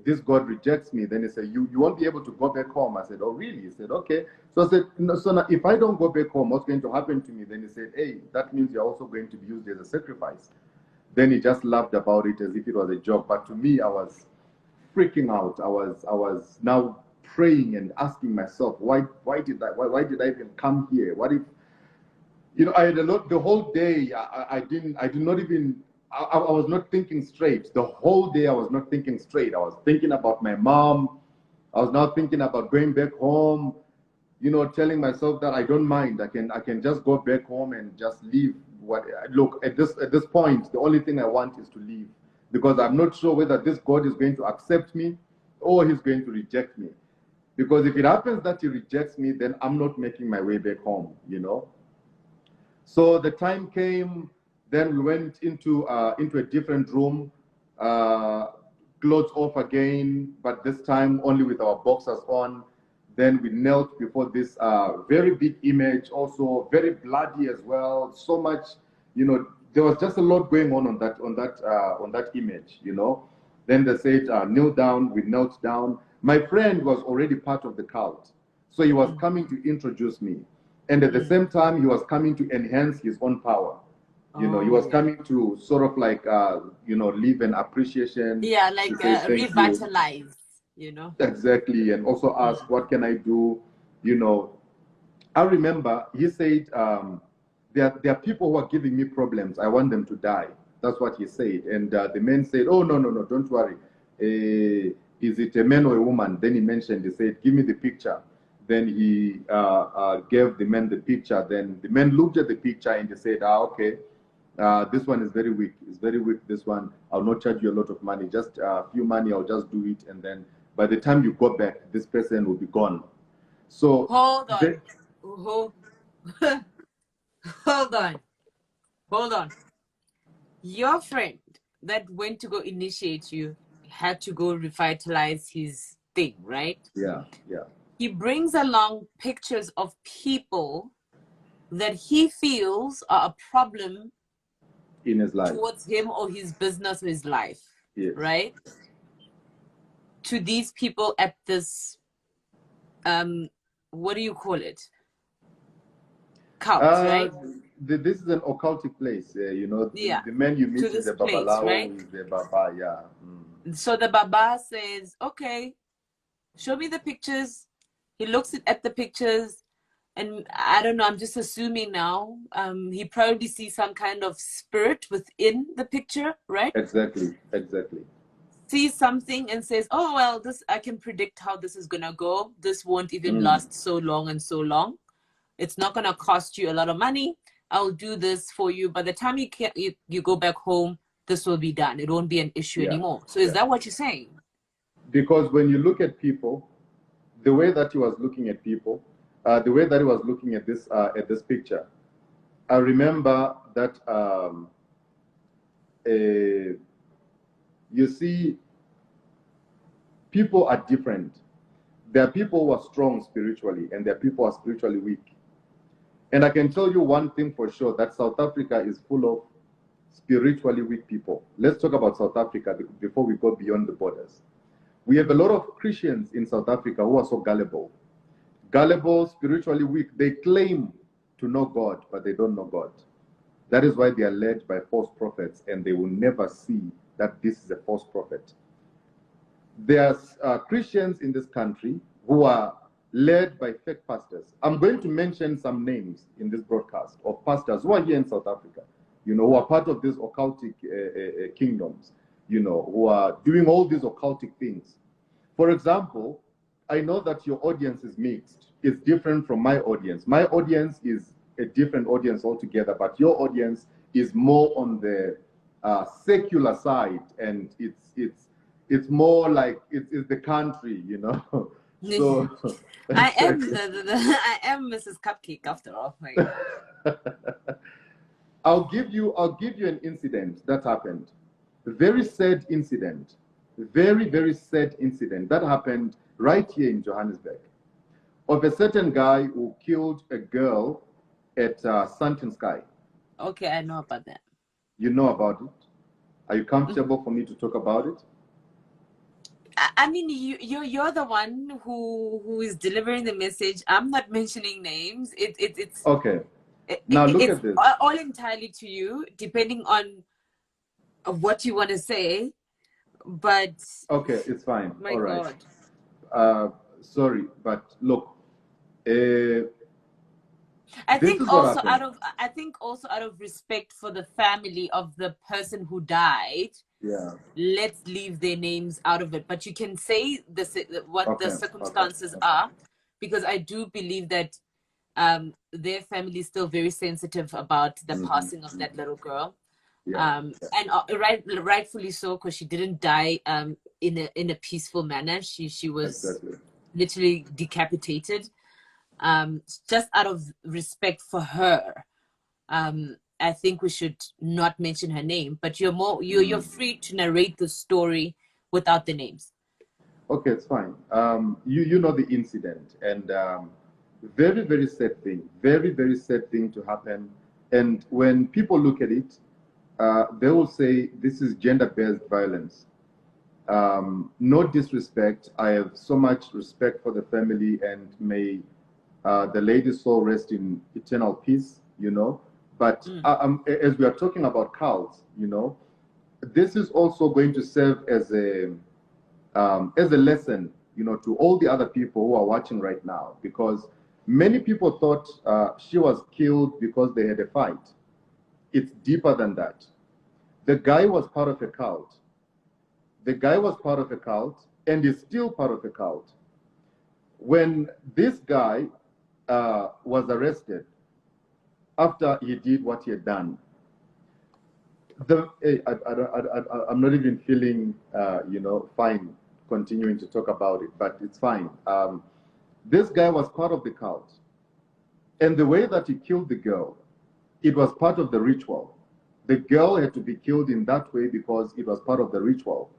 this God rejects me? Then he said, you won't be able to go back home. I said, oh really? He said, okay. So I said, no, so now if I don't go back home, what's going to happen to me? Then he said, hey, that means you're also going to be used as a sacrifice. Then he just laughed about it as if it was a joke. But to me, I was freaking out. I was now praying and asking myself, why did I even come here? What if, I had a lot the whole day. I was not thinking straight. The whole day I was not thinking straight. I was thinking about my mom. I was now thinking about going back home, telling myself that I don't mind. I can just go back home and just leave. Look, at this point, the only thing I want is to leave, because I'm not sure whether this God is going to accept me or he's going to reject me. Because if it happens that he rejects me, then I'm not making my way back home, So the time came, then we went into a different room, clothes off again, but this time only with our boxers on. Then we knelt before this very big image, also very bloody as well. So much, there was just a lot going on that image, Then they said, kneel down. We knelt down. My friend was already part of the cult, so he was coming to introduce me. And at the same time, he was coming to enhance his own power. He was coming to sort of like, leave an appreciation. Yeah, like revitalize, Exactly. And also ask, what can I do? I remember he said, there are people who are giving me problems. I want them to die. That's what he said. And the man said, oh, no, don't worry. Is it a man or a woman? Then he said, give me the picture. Then he gave the man the picture. Then the man looked at the picture and he said, okay, this one is very weak. It's very weak, this one. I'll not charge you a lot of money. Just a few money, I'll just do it. And then by the time you go back, this person will be gone. So hold on. Your friend that went to go initiate you had to go revitalize his thing, right? Yeah. He brings along pictures of people that he feels are a problem in his life, towards him or his business or his life. Yes. Right? To these people at this, what do you call it? Cult, right? This is an occultic place. The man you meet is the Babalawo, right? Is the Baba, yeah. So the Baba says, okay, show me the pictures. He looks at the pictures, and I don't know, I'm just assuming now, he probably sees some kind of spirit within the picture, right? Exactly. Sees something and says, oh, well, this, I can predict how this is going to go. This won't even last so long and so long. It's not going to cost you a lot of money. I'll do this for you. By the time you go back home, this will be done. It won't be an issue anymore. So is that what you're saying? Because when you look at people, the way that he was looking at people, the way that he was looking at this picture, I remember that you see, people are different. There are people who are strong spiritually, and there are people who are spiritually weak. And I can tell you one thing for sure, that South Africa is full of spiritually weak people. Let's talk about South Africa before we go beyond the borders. We have a lot of Christians in South Africa who are so gullible. Gullible, spiritually weak. They claim to know God, but they don't know God. That is why they are led by false prophets, and they will never see that this is a false prophet. There are Christians in this country who are led by fake pastors. I'm going to mention some names in this broadcast of pastors who are here in South Africa, who are part of these occultic kingdoms, who are doing all these occultic things. For example, I know that your audience is mixed. It's different from my audience. My audience is a different audience altogether, but your audience is more on the secular side, and it's more like it's the country, So I am Mrs. Cupcake after all. I'll give you an incident that happened. A very sad incident. Very, very sad incident that happened right here in Johannesburg, of a certain guy who killed a girl at Sunken Sky. Okay, I know about that. You know about it? Are you comfortable for me to talk about it? I mean, you're the one who is delivering the message. I'm not mentioning names. It's okay. Now look at this. All entirely to you, depending on what you want to say. But okay, it's fine. My all right. God. Sorry, but look. I think also out of respect for the family of the person who died, let's leave their names out of it. But you can say the circumstances are, because I do believe that their family is still very sensitive about the passing of that little girl. And rightfully so, because she didn't die in a peaceful manner. She was literally decapitated. Just out of respect for her, I think we should not mention her name. But you're free to narrate the story without the names. Okay, it's fine. You know the incident, and very, very sad thing. Very, very sad thing to happen. And when people look at it, they will say this is gender-based violence. No disrespect. I have so much respect for the family, and may the lady's soul rest in eternal peace, But as we are talking about cults, this is also going to serve as a lesson, to all the other people who are watching right now, because many people thought she was killed because they had a fight. It's deeper than that. The guy was part of a cult. The guy was part of a cult and is still part of a cult. When this guy was arrested after he did what he had done, I'm not even feeling, fine continuing to talk about it, but it's fine. This guy was part of the cult. And the way that he killed the girl, it was part of the ritual. The girl had to be killed in that way because it was part of the ritual.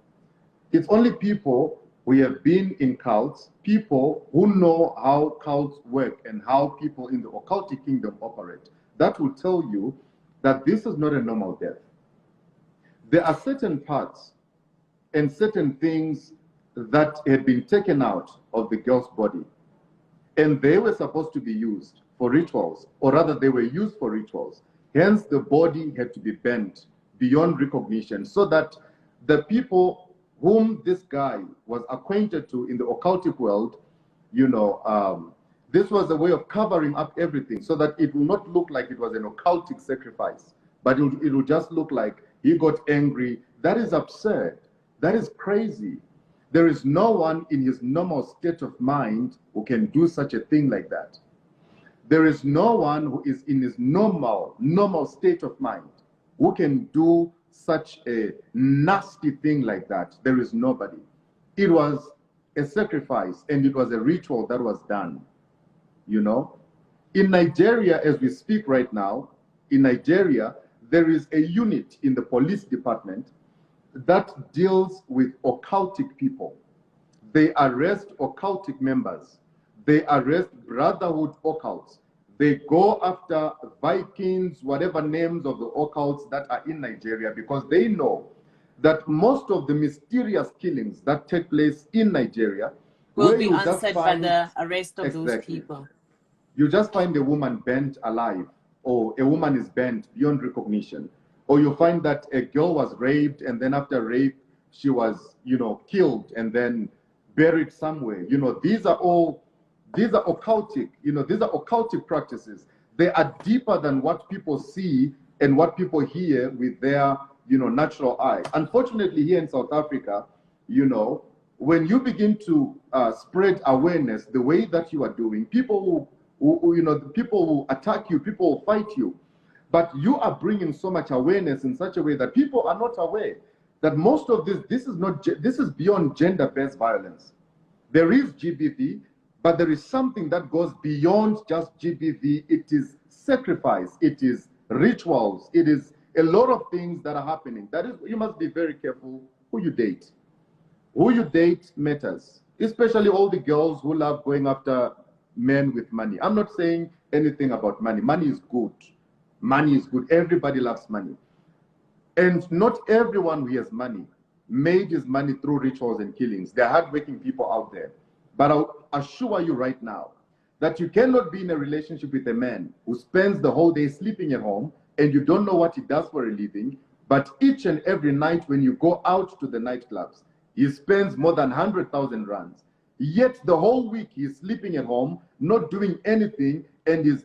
It's only people who have been in cults, people who know how cults work and how people in the occultic kingdom operate, that will tell you that this is not a normal death. There are certain parts and certain things that had been taken out of the girl's body, and they were supposed to be used for rituals, or rather they were used for rituals. Hence, the body had to be bent beyond recognition so that the people whom this guy was acquainted to in the occultic world, this was a way of covering up everything so that it will not look like it was an occultic sacrifice, but it will just look like he got angry. That is absurd. That is crazy. There is no one in his normal state of mind who can do such a thing like that. There is no one who is in his normal state of mind who can do such a nasty thing like that. There is nobody. It was a sacrifice and it was a ritual that was done, In Nigeria, as we speak right now, in Nigeria, there is a unit in the police department that deals with occultic people. They arrest occultic members. They arrest brotherhood occults. They go after Vikings, whatever names of the occults that are in Nigeria, because they know that most of the mysterious killings that take place in Nigeria will be answered by the arrest of those people. You just find a woman burnt alive or a woman is banned beyond recognition, or you find that a girl was raped and then after rape she was, killed and then buried somewhere. These are occultic, these are occultic practices. They are deeper than what people see and what people hear with their, natural eye. Unfortunately, here in South Africa, when you begin to spread awareness the way that you are doing, people will attack you, people will fight you. But you are bringing so much awareness in such a way that people are not aware that most of this is beyond gender-based violence. There is GBV, but there is something that goes beyond just GBV. It is sacrifice, it is rituals, it is a lot of things that are happening. That is, you must be very careful who you date. Who you date matters, especially all the girls who love going after men with money. I'm not saying anything about money. Money is good. Money is good. Everybody loves money. And not everyone who has money made his money through rituals and killings. There are hardworking people out there. But I'll assure you right now that you cannot be in a relationship with a man who spends the whole day sleeping at home and you don't know what he does for a living, but each and every night when you go out to the nightclubs, he spends more than 100,000 rands. Yet the whole week he's sleeping at home, not doing anything, and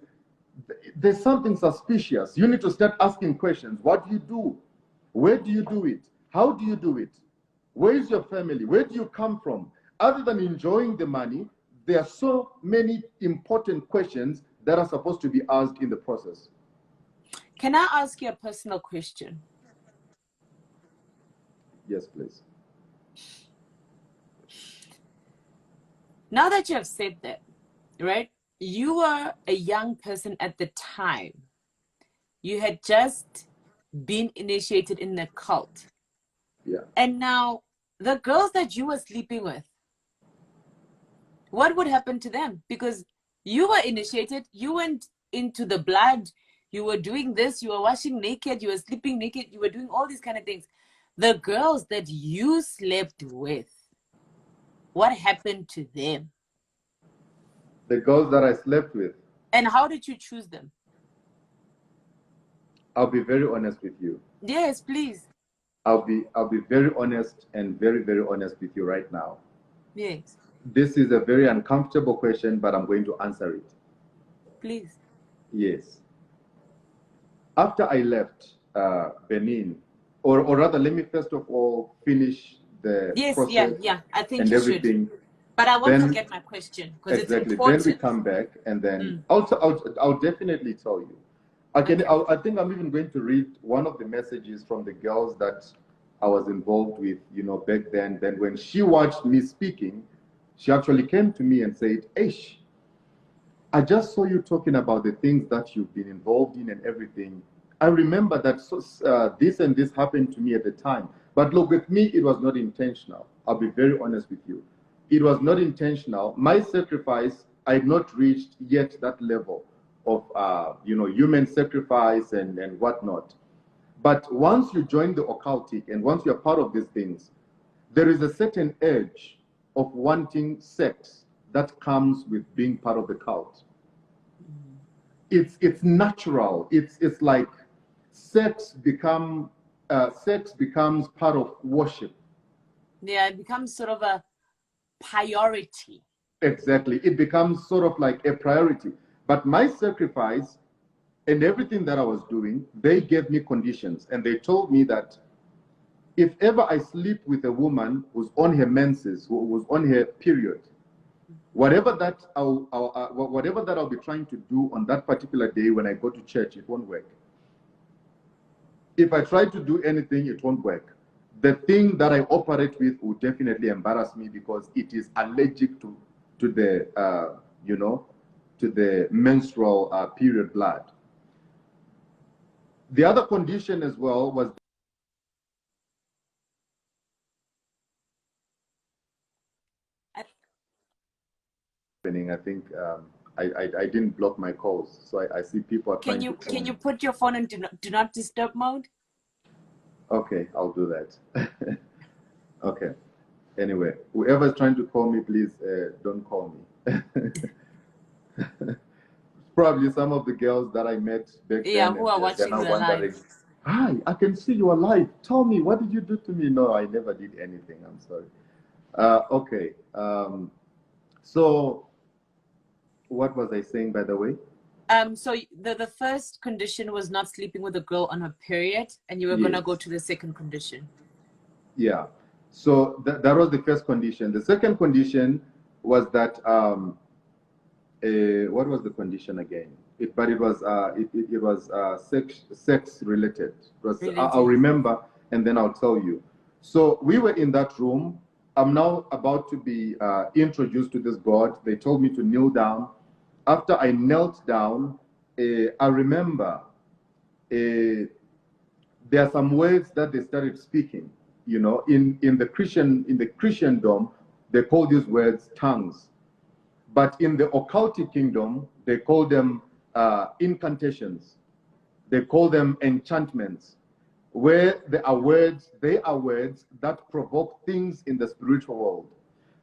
there's something suspicious. You need to start asking questions. What do you do? Where do you do it? How do you do it? Where is your family? Where do you come from? Other than enjoying the money, there are so many important questions that are supposed to be asked in the process. Can I ask you a personal question? Yes, please. Now that you have said that, right? You were a young person at the time. You had just been initiated in the cult. Yeah. And now the girls that you were sleeping with, what would happen to them? Because you were initiated, you went into the blood, you were doing this, you were washing naked, you were sleeping naked, you were doing all these kind of things. The girls that you slept with, what happened to them? The girls that I slept with. And how did you choose them? I'll be very honest with you. Yes, please. I'll be very honest and very, very honest with you right now. Yes. This is a very uncomfortable question, but I'm going to answer it. Please. Yes. After I left Benin, or rather, let me first of all finish the process. Yeah. I think and you everything. should. But I won't forget my question because Exactly. it's important. Then we come back, and then I'll definitely tell you. I think I'm even going to read one of the messages from the girls that I was involved with, back then. Then when she watched me speaking, she actually came to me and said, "Ish, I just saw you talking about the things that you've been involved in and everything. I remember that this and this happened to me at the time. But look, with me, it was not intentional. I'll be very honest with you. It was not intentional. My sacrifice, I had not reached yet that level of, human sacrifice and whatnot. But once you join the occultic and once you're part of these things, there is a certain urge of wanting sex that comes with being part of the cult. It's natural. It's like sex becomes part of worship. Yeah, it becomes sort of a priority. Exactly. It becomes sort of like a priority. But my sacrifice and everything that I was doing, they gave me conditions, and they told me that if ever I sleep with a woman who's on her menses, who was on her period, whatever that I'll be trying to do on that particular day when I go to church, it won't work. If I try to do anything, it won't work. The thing that I operate with will definitely embarrass me because it is allergic to the to the menstrual period blood. The other condition as well was happening. I think I didn't block my calls, so I see people are trying to call Can me. you put your phone in do not disturb mode? Okay, I'll do that. Okay. Anyway, whoever's trying to call me, please don't call me. probably some of the girls that I met back Yeah, then, who are and they're watching now the wondering, live. hi, I can see you are live. Tell me, what did you do to me? No, I never did anything. I'm sorry. Okay. So what was I saying, by the way? So the first condition was not sleeping with a girl on her period, and you were gonna go Yes. to the second condition. Yeah. So that was the first condition. The second condition was that what was the condition again? It was sex related. It was I'll Related. remember and then I'll tell you. So we were in that room. I'm now about to be introduced to this God. They told me to kneel down. After I knelt down, I remember there are some words that they started speaking. You know, in the Christendom, they call these words tongues. But in the occultic kingdom, they call them incantations. They call them enchantments, where they are words that provoke things in the spiritual world.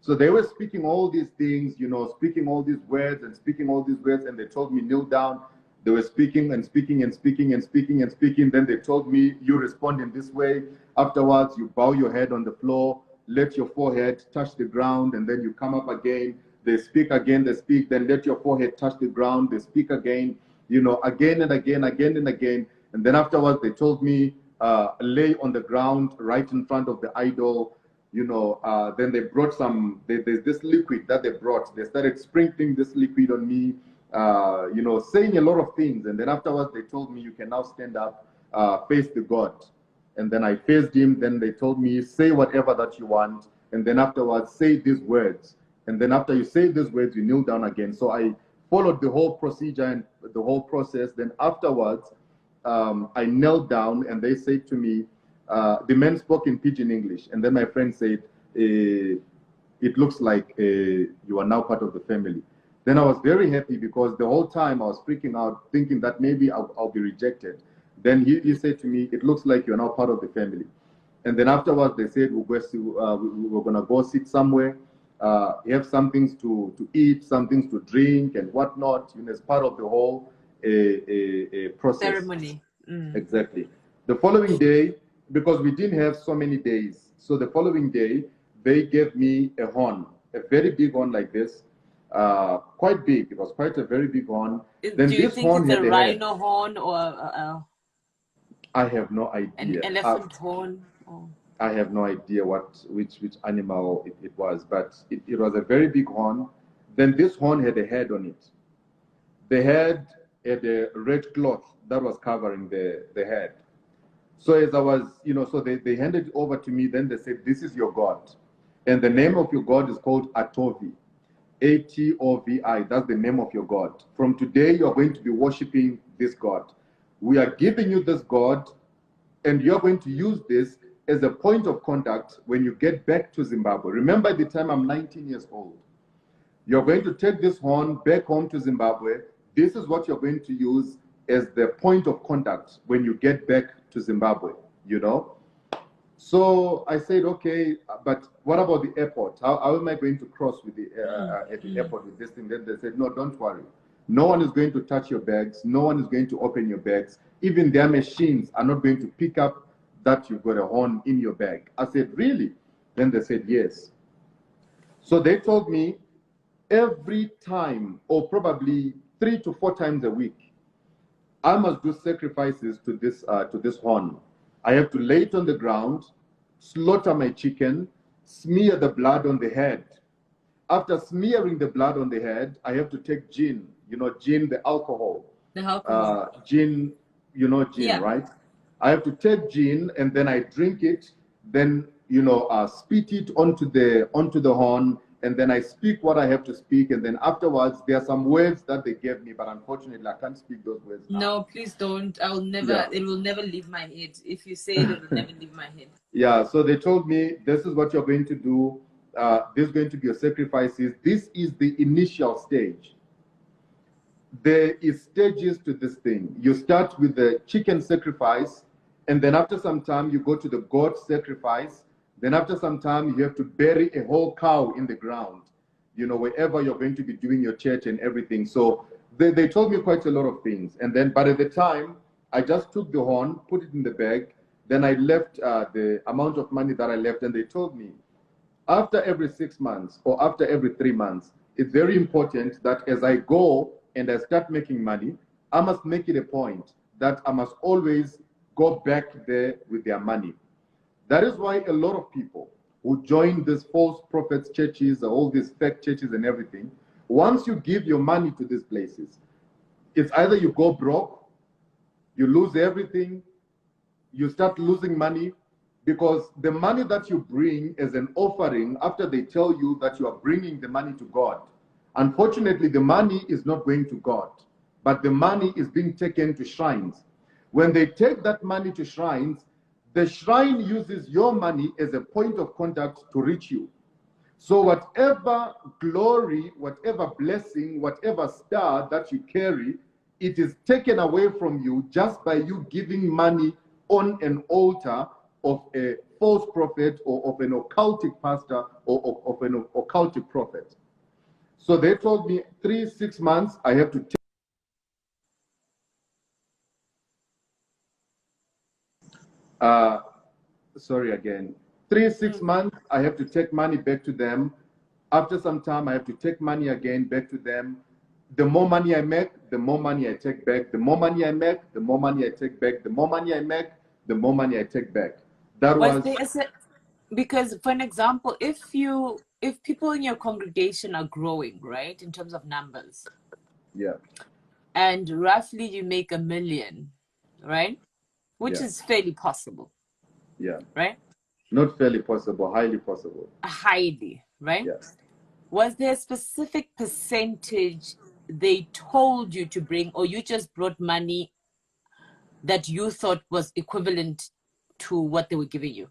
So they were speaking all these things, you know, speaking all these words and speaking all these words, and they told me, kneel down. They were speaking and speaking and speaking and speaking and speaking. Then they told me, you respond in this way. Afterwards, you bow your head on the floor, let your forehead touch the ground, and then you come up again. They speak again, they speak, then let your forehead touch the ground. They speak again, you know, again and again, again and again. And then afterwards, they told me, lay on the ground right in front of the idol. You know, then they brought there's this liquid that they brought. They started sprinkling this liquid on me, you know, saying a lot of things. And then afterwards, they told me, you can now stand up, face the God. And then I faced him. Then they told me, say whatever that you want. And then afterwards, say these words. And then after you say these words, you kneel down again. So I followed the whole procedure and the whole process. Then afterwards, I knelt down and they said to me, the men spoke in pidgin English. And then my friend said, it looks like you are now part of the family. Then I was very happy because the whole time I was freaking out, thinking that maybe I'll be rejected. Then he said to me, it looks like you're now part of the family. And then afterwards, they said, we're going to go sit somewhere, have some things to eat, some things to drink and whatnot, you know, as part of the whole process. Ceremony. Exactly. The following day, because we didn't have so many days, so the following day, they gave me a horn, a very big horn like this, quite big. It was quite a very big horn. Then Do you this think horn it's had a a head. rhino horn or I have no an idea. elephant horn? Oh. I have no idea which animal it was, but it was a very big horn. Then this horn had a head on it. The head had a red cloth that was covering the head. So as I was, you know, so they handed it over to me. Then they said, this is your God. And the name of your God is called Atovi. Atovi. That's the name of your God. From today, you're going to be worshiping this God. We are giving you this God, and you're going to use this as a point of contact when you get back to Zimbabwe. Remember, at the time I'm 19 years old. You're going to take this horn back home to Zimbabwe. This is what you're going to use as the point of contact when you get back to Zimbabwe, you know? So I said, okay, but what about the airport? How am I going to cross with at the airport with this thing? Then they said, no, don't worry. No one is going to touch your bags. No one is going to open your bags. Even their machines are not going to pick up that you've got a horn in your bag. I said, really? Then they said, yes. So they told me every time, or probably 3 to 4 times a week, I must do sacrifices to this horn. I have to lay it on the ground, slaughter my chicken, smear the blood on the head. After smearing the blood on the head, I have to take gin, you know, gin, the alcohol. The alcohol. Gin, you know, gin, Yeah. right? I have to take gin and then I drink it, then, you know, spit it onto the horn, and then I speak what I have to speak, and then afterwards there are some words that they gave me, but unfortunately I can't speak those words now. No, please don't. I will never. Yeah. It will never leave my head. If you say it, it will never leave my head. Yeah. So they told me this is what you're going to do. This is going to be your sacrifices. This is the initial stage. There is stages to this thing. You start with the chicken sacrifice, and then after some time you go to the goat sacrifice. Then after some time you have to bury a whole cow in the ground, you know, wherever you're going to be doing your church and everything. So They told me quite a lot of things. And then, but at the time, I just took the horn, put it in the bag. Then I left the amount of money that I left, and they told me, after every 6 months or after every 3 months, it's very important that as I go and I start making money, I must make it a point that I must always go back there with their money. That is why a lot of people who join these false prophets churches, all these fake churches and everything, once you give your money to these places, it's either you go broke, you lose everything, you start losing money, because the money that you bring as an offering, after they tell you that you are bringing the money to God, unfortunately, the money is not going to God, but the money is being taken to shrines. When they take that money to shrines, the shrine uses your money as a point of contact to reach you. So whatever glory, whatever blessing, whatever star that you carry, it is taken away from you just by you giving money on an altar of a false prophet or of an occultic pastor or of an occultic prophet. So they told me 6 months I have to take. Sorry again. 6 months I have to take money back to them. After some time I have to take money again back to them. The more money I make, the more money I take back. The more money I make, the more money I take back. The more money I make, the more money I take back. That was because, for an example, if people in your congregation are growing, right, in terms of numbers, yeah, and roughly you make $1 million, right, which is fairly possible, yeah, right? Not fairly possible, highly possible. Highly, right? Yes. Was there a specific percentage they told you to bring, or you just brought money that you thought was equivalent to what they were giving you?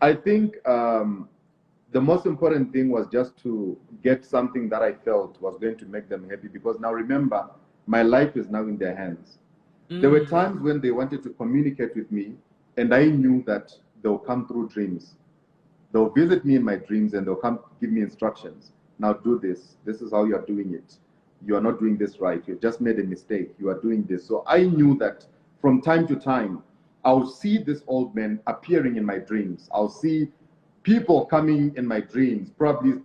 I think the most important thing was just to get something that I felt was going to make them happy, because now remember, my life is now in their hands. There were times when they wanted to communicate with me, and I knew that they'll come through dreams. They'll visit me in my dreams and they'll come give me instructions. Now do this. This is how you are doing it. You are not doing this right. You just made a mistake. You are doing this. So I knew that from time to time, I'll see this old man appearing in my dreams. I'll see people coming in my dreams, probably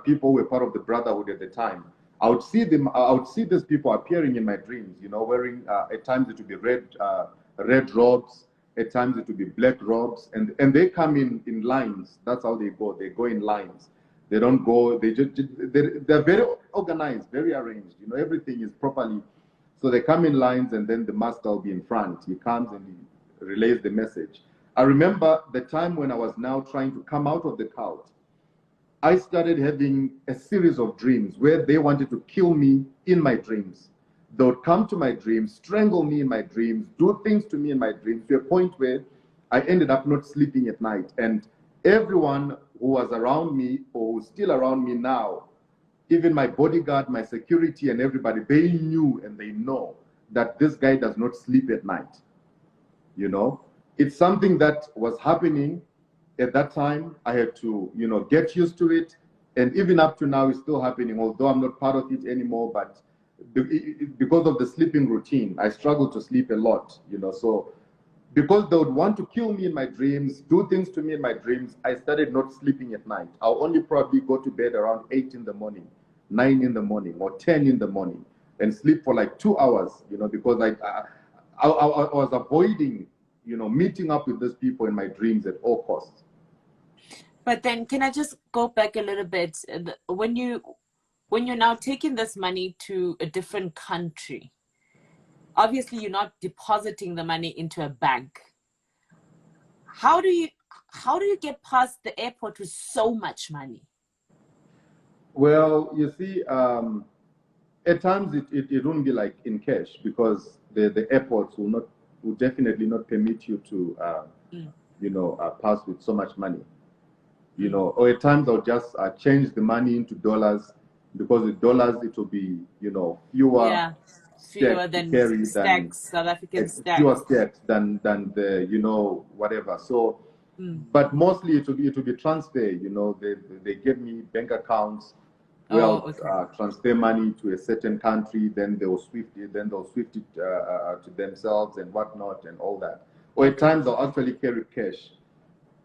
people who were part of the brotherhood at the time. I would see them. I would see these people appearing in my dreams. You know, wearing at times it would be red robes. At times it would be black robes, and they come in lines. That's how they go. They go in lines. They don't go. They're very organized, very arranged. You know, everything is properly. So they come in lines, and then the master will be in front. He comes and he relays the message. I remember the time when I was now trying to come out of the cult. I started having a series of dreams where they wanted to kill me in my dreams. They would come to my dreams, strangle me in my dreams, do things to me in my dreams, to a point where I ended up not sleeping at night. And everyone who was around me, or who's still around me now, even my bodyguard, my security, and everybody, they knew and they know that this guy does not sleep at night. You know, it's something that was happening at that time. I had to, you know, get used to it. And even up to now, it's still happening, although I'm not part of it anymore. But because of the sleeping routine, I struggle to sleep a lot, you know. So because they would want to kill me in my dreams, do things to me in my dreams, I started not sleeping at night. I'll only probably go to bed around 8 in the morning, 9 in the morning, or 10 in the morning, and sleep for like 2 hours, you know, because I was avoiding, you know, meeting up with these people in my dreams at all costs. But then, can I just go back a little bit? When you're now taking this money to a different country, obviously you're not depositing the money into a bank. How do you get past the airport with so much money? Well, you see, at times it won't be like in cash, because the airports will definitely not permit you to you know, pass with so much money. You know, or at times I'll just change the money into dollars, because with dollars it will be, you know, fewer than stacks, South African stacks. Fewer stacks than the, you know, whatever. So, but mostly it will be transfer. You know, they give me bank accounts where Oh, I'll okay. transfer money to a certain country, then they'll swift it, to themselves and whatnot and all that. Or at times I'll actually carry cash.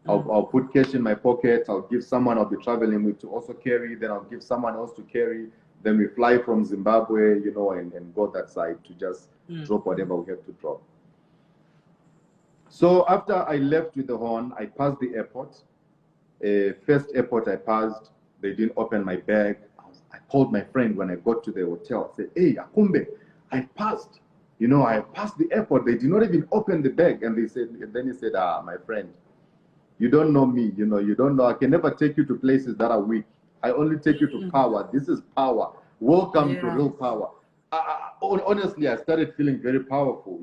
I'll put cash in my pocket. I'll give someone I'll be traveling with to also carry. Then I'll give someone else to carry. Then we fly from Zimbabwe, and go that side to just drop whatever we have to drop. So after I left with the horn, I passed the airport. First airport I passed, they didn't open my bag. I called my friend when I got to the hotel. I said, "Hey, Akumbe, I passed. I passed the airport. They did not even open the bag." And then he said, "My friend, you don't know me. You don't know. I can never take you to places that are weak. I only take you to power. This is power. Welcome to real power." Honestly, I started feeling very powerful,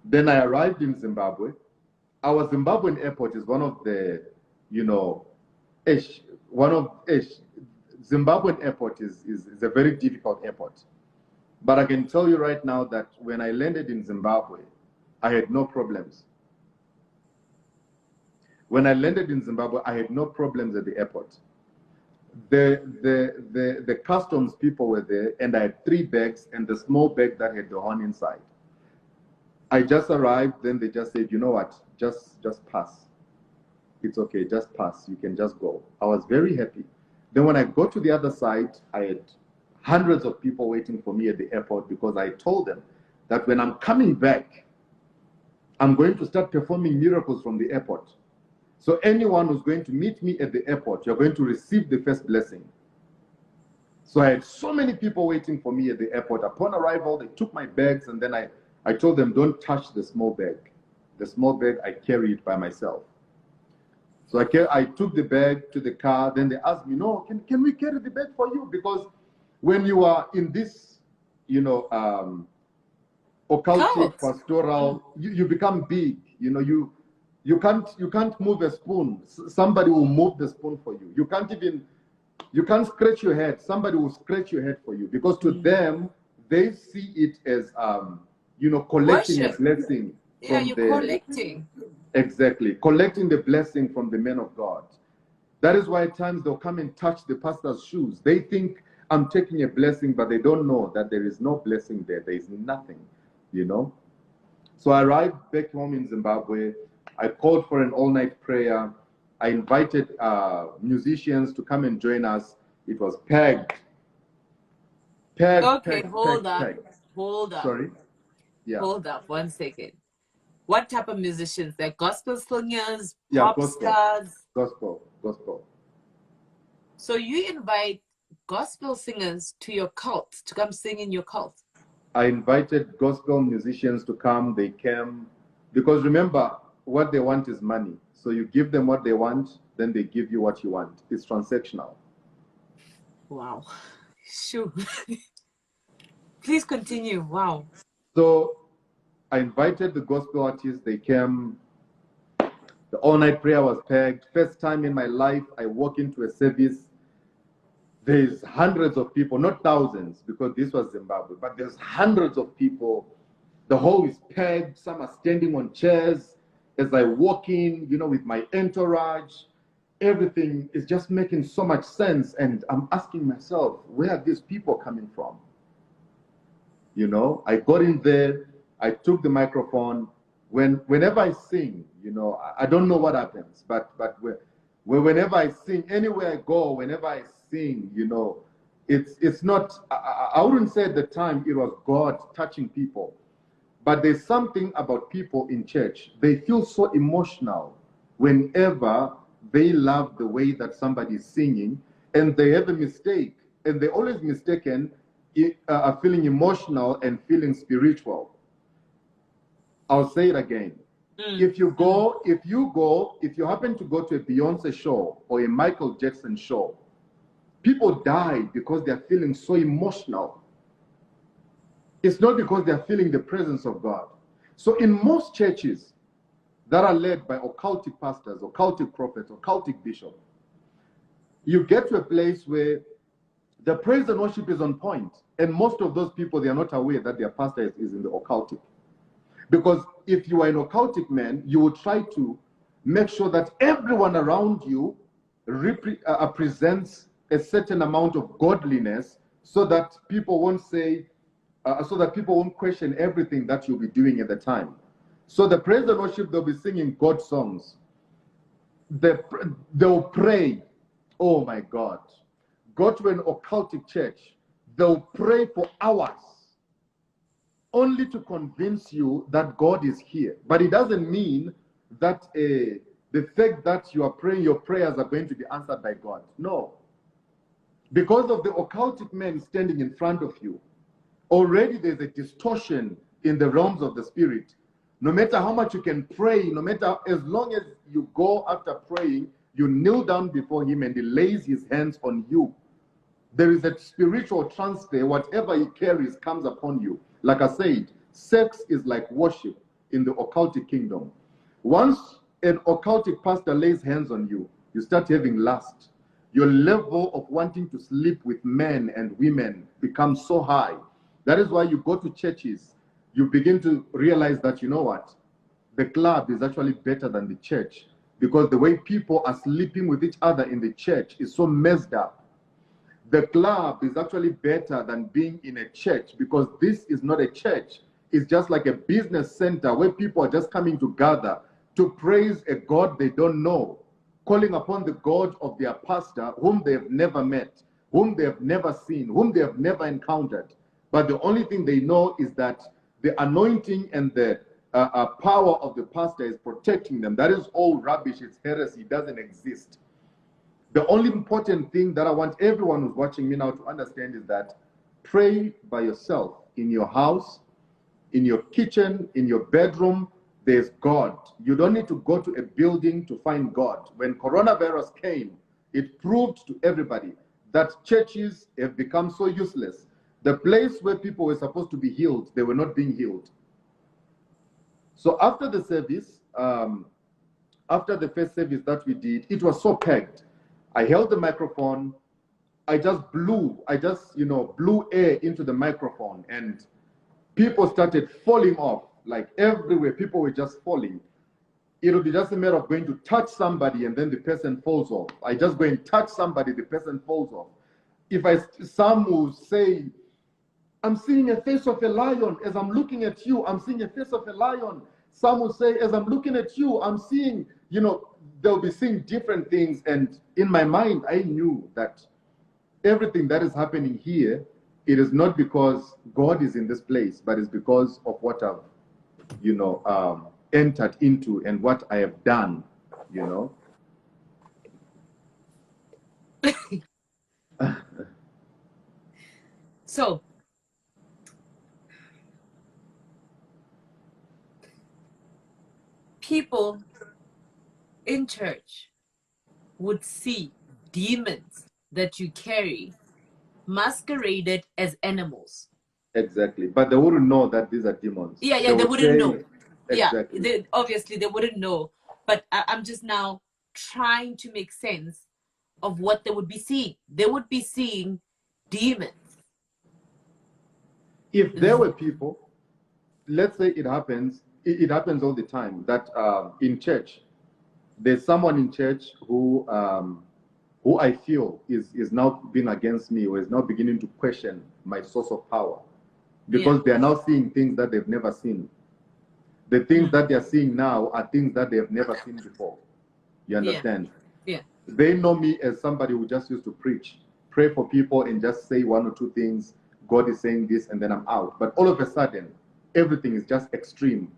Then I arrived in Zimbabwe. Our Zimbabwean airport is one of the, Zimbabwean airport is a very difficult airport. But I can tell you right now that when I landed in Zimbabwe, I had no problems. When I landed in Zimbabwe, I had no problems at the airport. The customs people were there, and I had 3 bags and the small bag that had the horn inside. I just arrived, then they just said, "You know what, just pass. It's okay, just pass. You can just go." I was very happy. Then when I got to the other side, I had hundreds of people waiting for me at the airport because I told them that when I'm coming back, I'm going to start performing miracles from the airport. So anyone who's going to meet me at the airport, you're going to receive the first blessing. So I had so many people waiting for me at the airport. Upon arrival, they took my bags, and then I told them, "Don't touch the small bag. The small bag, I carry it by myself." So I took the bag to the car. Then they asked me, "No, can we carry the bag for you?" Because when you are in this, occultic, pastoral, you become big. You can't move a spoon. Somebody will move the spoon for you. You can't scratch your head. Somebody will scratch your head for you, because to them, they see it as collecting Worship. a blessing. Yeah, you're collecting. Exactly. Collecting the blessing from the men of God. That is why at times they'll come and touch the pastor's shoes. They think I'm taking a blessing, but they don't know that there is no blessing there. There is nothing, So I arrived back home in Zimbabwe. I called for an all-night prayer. I invited musicians to come and join us. It was packed. Okay, hold up. Sorry? Yeah. Hold up 1 second. What type of musicians? They're gospel singers, Yeah, pop gospel. stars? Gospel. So you invite gospel singers to your cult, to come sing in your cult? I invited gospel musicians to come. They came. Because remember, what they want is money. So you give them what they want, then they give you what you want. It's transactional. Wow. Sure. Please continue. Wow. So I invited the gospel artists. They came. The all-night prayer was packed. First time in my life, I walk into a service. There's hundreds of people, not thousands, because this was Zimbabwe, but there's hundreds of people. The hall is packed. Some are standing on chairs. As I walk in, with my entourage, everything is just making so much sense. And I'm asking myself, where are these people coming from? I got in there. I took the microphone. Whenever I sing, I don't know what happens, but whenever I sing, anywhere I go, whenever I sing, it's not, I wouldn't say at the time it was God touching people, but there's something about people in church. They feel so emotional whenever they love the way that somebody is singing, and they have a mistake, and they always mistaken feeling emotional and feeling spiritual. I'll say it again. If you happen to go to a Beyonce show or a Michael Jackson show, people die because they're feeling so emotional. It's not because they're feeling the presence of God. So in most churches that are led by occultic pastors, occultic prophets, occultic bishops, you get to a place where the praise and worship is on point, and most of those people, they are not aware that their pastor is in the occultic. Because if you are an occultic man, you will try to make sure that everyone around you presents a certain amount of godliness so that people won't say, so that people won't question everything that you'll be doing at the time. So the praise and worship, they'll be singing God songs. They'll pray. Oh my God. Go to an occultic church. They'll pray for hours only to convince you that God is here. But it doesn't mean that the fact that you are praying, your prayers are going to be answered by God. No. Because of the occultic men standing in front of you, already there's a distortion in the realms of the spirit. No matter how much you can pray, no matter, as long as you go after praying, you kneel down before him and he lays his hands on you. There is a spiritual transfer. Whatever he carries comes upon you. Like I said, sex is like worship in the occultic kingdom. Once an occultic pastor lays hands on you, you start having lust. Your level of wanting to sleep with men and women becomes so high. That is why you go to churches, you begin to realize that, you know what, the club is actually better than the church, because the way people are sleeping with each other in the church is so messed up. The club is actually better than being in a church, because this is not a church. It's just like a business center where people are just coming to gather to praise a God they don't know, calling upon the God of their pastor whom they have never met, whom they have never seen, whom they have never encountered. But the only thing they know is that the anointing and the power of the pastor is protecting them. That is all rubbish. It's heresy. It doesn't exist. The only important thing that I want everyone who's watching me now to understand is that pray by yourself in your house, in your kitchen, in your bedroom. There's God. You don't need to go to a building to find God. When coronavirus came, it proved to everybody that churches have become so useless. The place where people were supposed to be healed, they were not being healed. So after the service, after the first service that we did, it was so packed. I held the microphone. I just blew air into the microphone, and people started falling off. Like everywhere, people were just falling. It would be just a matter of going to touch somebody and then the person falls off. I just go and touch somebody, the person falls off. Some will say, I'm seeing a face of a lion. As I'm looking at you, I'm seeing a face of a lion. Some will say, as I'm looking at you, I'm seeing, they'll be seeing different things. And in my mind, I knew that everything that is happening here, it is not because God is in this place, but it's because of what I've, entered into and what I have done, So, people in church would see demons that you carry masqueraded as animals. Exactly. But they wouldn't know that these are demons. Yeah, they wouldn't know. Exactly. Yeah, obviously they wouldn't know. But I'm just now trying to make sense of what they would be seeing. They would be seeing demons. If there were people, let's say it happens all the time, that in church, there's someone in church who I feel is now being against me, or is now beginning to question my source of power, because they are now seeing things that they've never seen. The things that they're seeing now are things that they have never seen before. You understand? Yeah. They know me as somebody who just used to preach, pray for people, and just say one or two things. God is saying this, and then I'm out. But all of a sudden, everything is just extreme.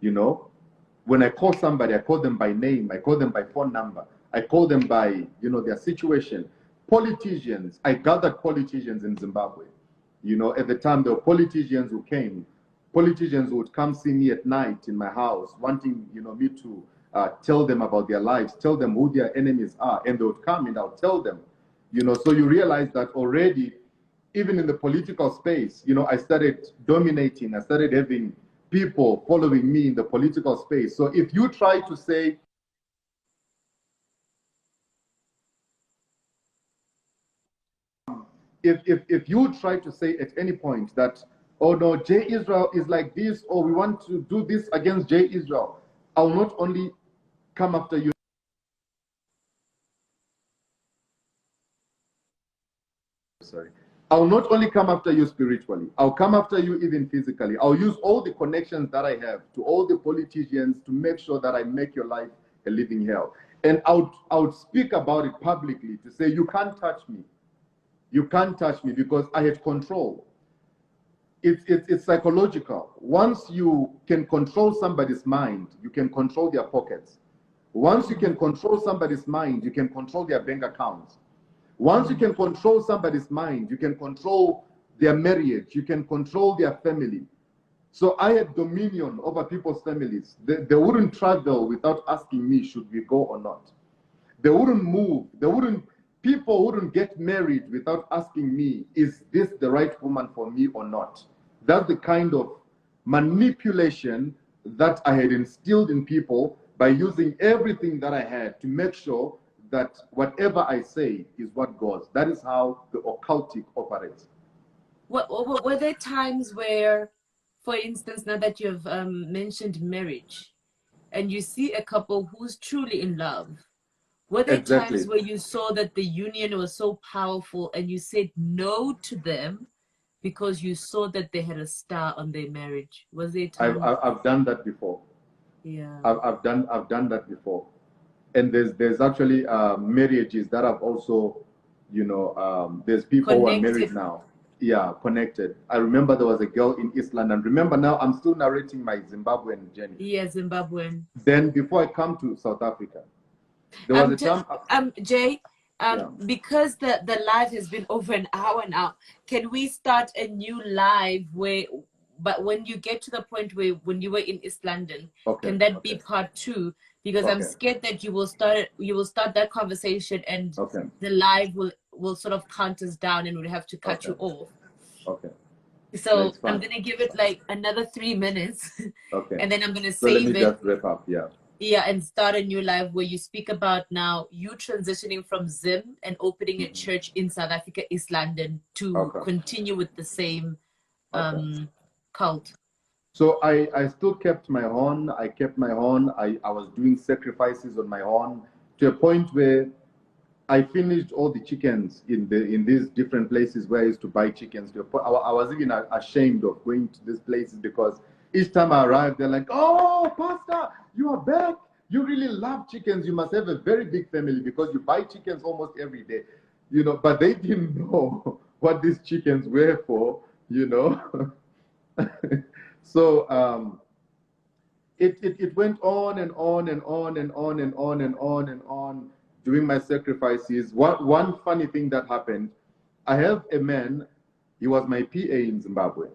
When I call somebody, I call them by name, I call them by phone number, I call them by their situation. Politicians, I gathered politicians in Zimbabwe. At the time, there were politicians who came. Politicians would come see me at night in my house, wanting me to tell them about their lives, tell them who their enemies are, and they would come and I'll tell them. So you realize that already, even in the political space, I started dominating. I started having people following me in the political space. So if you try to say, if you try to say at any point that, oh no, J Israel is like this, or we want to do this against J Israel, I'll not only come after you, sorry. I'll not only come after you spiritually, I'll come after you even physically. I'll use all the connections that I have to all the politicians to make sure that I make your life a living hell. And I would speak about it publicly to say, you can't touch me. You can't touch me because I have control. It's psychological. Once you can control somebody's mind, you can control their pockets. Once you can control somebody's mind, you can control their bank accounts. Once you can control somebody's mind, you can control their marriage, you can control their family. So I had dominion over people's families. They wouldn't travel without asking me, should we go or not? They wouldn't move. People wouldn't get married without asking me, is this the right woman for me or not? That's the kind of manipulation that I had instilled in people by using everything that I had to make sure that whatever I say is what goes. That is how the occultic operates. Were there times where, for instance, now that you've mentioned marriage, and you see a couple who's truly in love, were there Exactly. times where you saw that the union was so powerful and you said no to them because you saw that they had a star on their marriage? Was there time? I've done that before. Yeah. I've done that before. And there's actually marriages that have also, you know, there's people who are married now. Yeah, connected. I remember there was a girl in East London. Remember now, I'm still narrating my Zimbabwean journey. Yeah, Zimbabwean. Then before I come to South Africa, there was a time. Jay, Yeah. because the live has been over an hour now, can we start a new live but when you get to the point where when you were in East London, Okay, can that be part 2? Because I'm scared that you will start that conversation and the live will sort of count us down and we'll have to cut you off. Okay. So I'm gonna give it like another 3 minutes. Okay. And then I'm gonna So let save me it. just wrap up. Yeah. Yeah, and start a new live where you speak about now you transitioning from Zim and opening a church in South Africa, East London, to continue with the same cult. So I still kept my horn. I kept my horn. I was doing sacrifices on my horn to a point where I finished all the chickens in these different places where I used to buy chickens. I was even ashamed of going to these places because each time I arrived, they're like, "Oh, Pastor, you are back. You really love chickens. You must have a very big family because you buy chickens almost every day." You know, but they didn't know what these chickens were for, you know. So it went on and on and on and on and on and on and on during my sacrifices. One funny thing that happened, I have a man, he was my PA in Zimbabwe.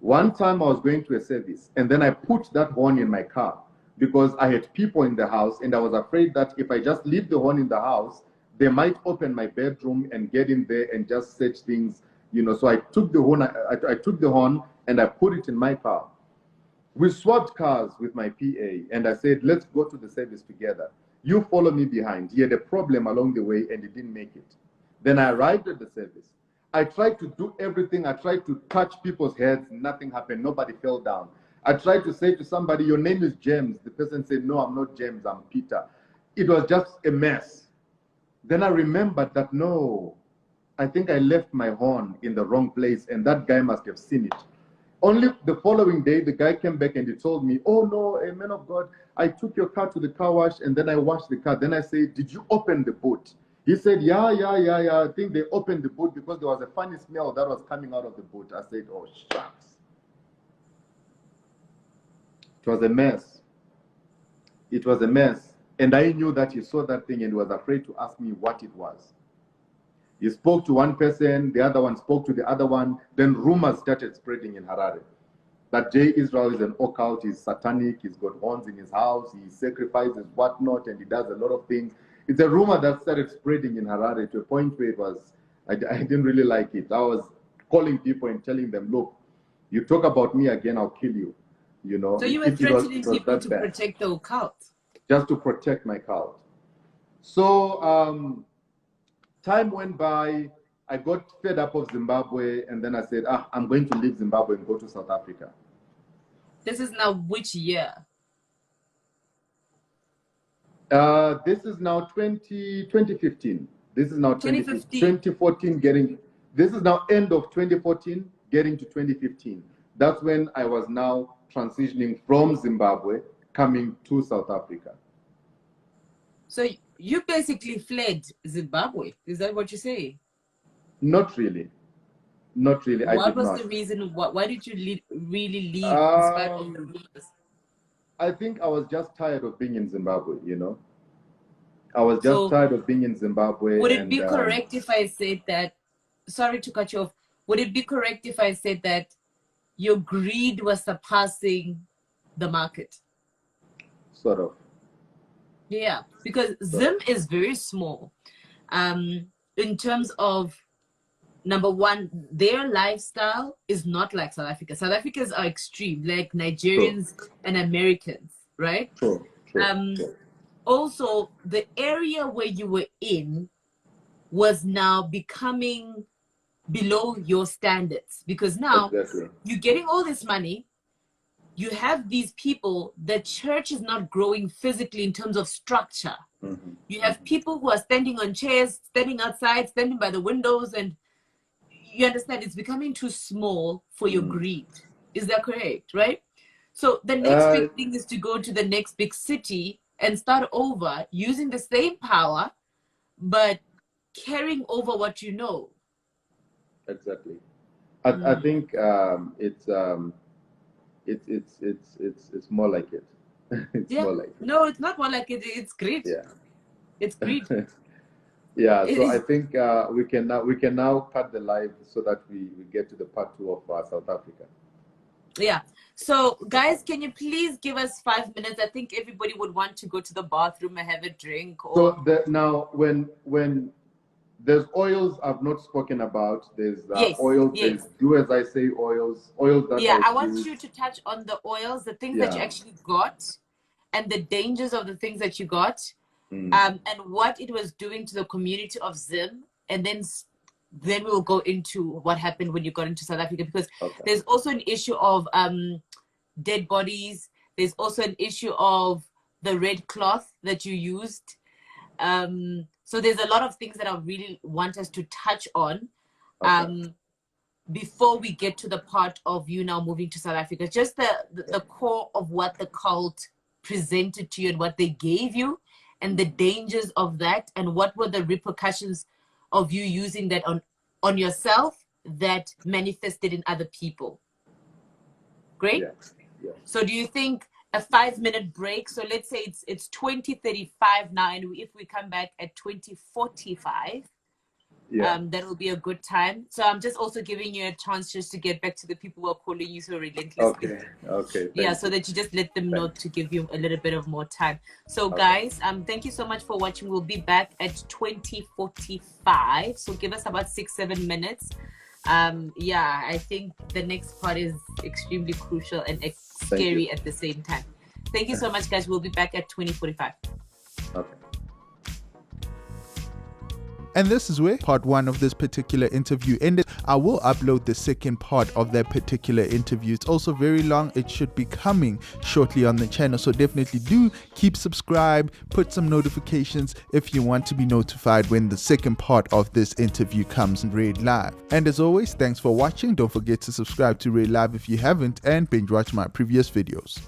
One time I was going to a service and then I put that horn in my car because I had people in the house and I was afraid that if I just leave the horn in the house, they might open my bedroom and get in there and just search things, you know. So I took the horn, I took the horn and I put it in my car. We swapped cars with my PA and I said, let's go to the service together. You follow me behind. He had a problem along the way and he didn't make it. Then I arrived at the service. I tried to do everything. I tried to touch people's heads. Nothing happened. Nobody fell down. I tried to say to somebody, your name is James. The person said, no, I'm not James, I'm Peter. It was just a mess. Then I remembered that, no, I think I left my horn in the wrong place and that guy must have seen it. Only the following day, the guy came back and he told me, oh no, a man of God, I took your car to the car wash and then I washed the car. Then I said, did you open the boot? He said, yeah. I think they opened the boot because there was a funny smell that was coming out of the boot. I said, oh, shucks. It was a mess. It was a mess. And I knew that he saw that thing and he was afraid to ask me what it was. He spoke to one person, the other one spoke to the other one. Then rumors started spreading in Harare that J. Israel is an occult, he's satanic, he's got horns in his house, he sacrifices whatnot, and he does a lot of things. It's a rumor that started spreading in Harare to a point where it was, I didn't really like it. I was calling people and telling them, look, you talk about me again, I'll kill you. You know. So you were threatening people to protect the occult? Just to protect my cult. So time went by, I got fed up of Zimbabwe, and then I said, I'm going to leave Zimbabwe and go to South Africa. This is now which year? This is now 2015. This is now 2015. 2014 getting this is now end of 2014, getting to 2015. That's when I was now transitioning from Zimbabwe, coming to South Africa. So you basically fled Zimbabwe. Is that what you say? Not really. Not really. What was the reason? Why did you really leave in spite of the rumors? I think I was just tired of being in Zimbabwe, you know. I was just tired of being in Zimbabwe. Would it be correct if I said that, sorry to cut you off, would it be correct if I said that your greed was surpassing the market? Sort of. Yeah, because Zim is very small. In terms of, number one, their lifestyle is not like South Africa. South Africans are extreme, like Nigerians and Americans, right? True. Also, the area where you were in was now becoming below your standards, because now you're getting all this money. You have these people, the church is not growing physically in terms of structure. You have people who are standing on chairs, standing outside, standing by the windows, and you understand it's becoming too small for your greed. Is that correct, right? So the next big thing is to go to the next big city and start over using the same power, but carrying over what you know. Exactly. I think it's more like it. It's more like it. No, it's not more like it. It's greed. Yeah. It's greed. Yeah. So I think we can now cut the live so that we get to the part 2 of South Africa. Yeah. So guys, can you please give us 5 minutes? I think everybody would want to go to the bathroom and have a drink. Or... So now when there's oils I've not spoken about. There's oils. There's do as I say oils that I want you to touch on the oils, the things that you actually got, and the dangers of the things that you got, and what it was doing to the community of Zim, and then we'll go into what happened when you got into South Africa, because there's also an issue of dead bodies. There's also an issue of the red cloth that you used. So there's a lot of things that I really want us to touch on before we get to the part of you now moving to South Africa. Just the core of what the cult presented to you and what they gave you, and the dangers of that, and what were the repercussions of you using that on yourself that manifested in other people. Great? Yeah. So do you think a 5-minute break, so let's say it's 20:35 now, and if we come back at 20:45, that will be a good time. So I'm just also giving you a chance just to get back to the people who are calling you so relentlessly. Okay. So that you just let them know to give you a little bit of more time. So guys, thank you so much for watching. We'll be back at 20:45. So give us about 6-7 minutes. I think the next part is extremely crucial and scary at the same time. Thank you so much, guys. We'll be back at 20:45. Okay. And this is where part 1 of this particular interview ended. I will upload the second part of that particular interview. It's also very long. It should be coming shortly on the channel. So definitely do keep subscribed, put some notifications if you want to be notified when the second part of this interview comes in Red Live. And as always, thanks for watching. Don't forget to subscribe to Red Live if you haven't, and binge watch my previous videos.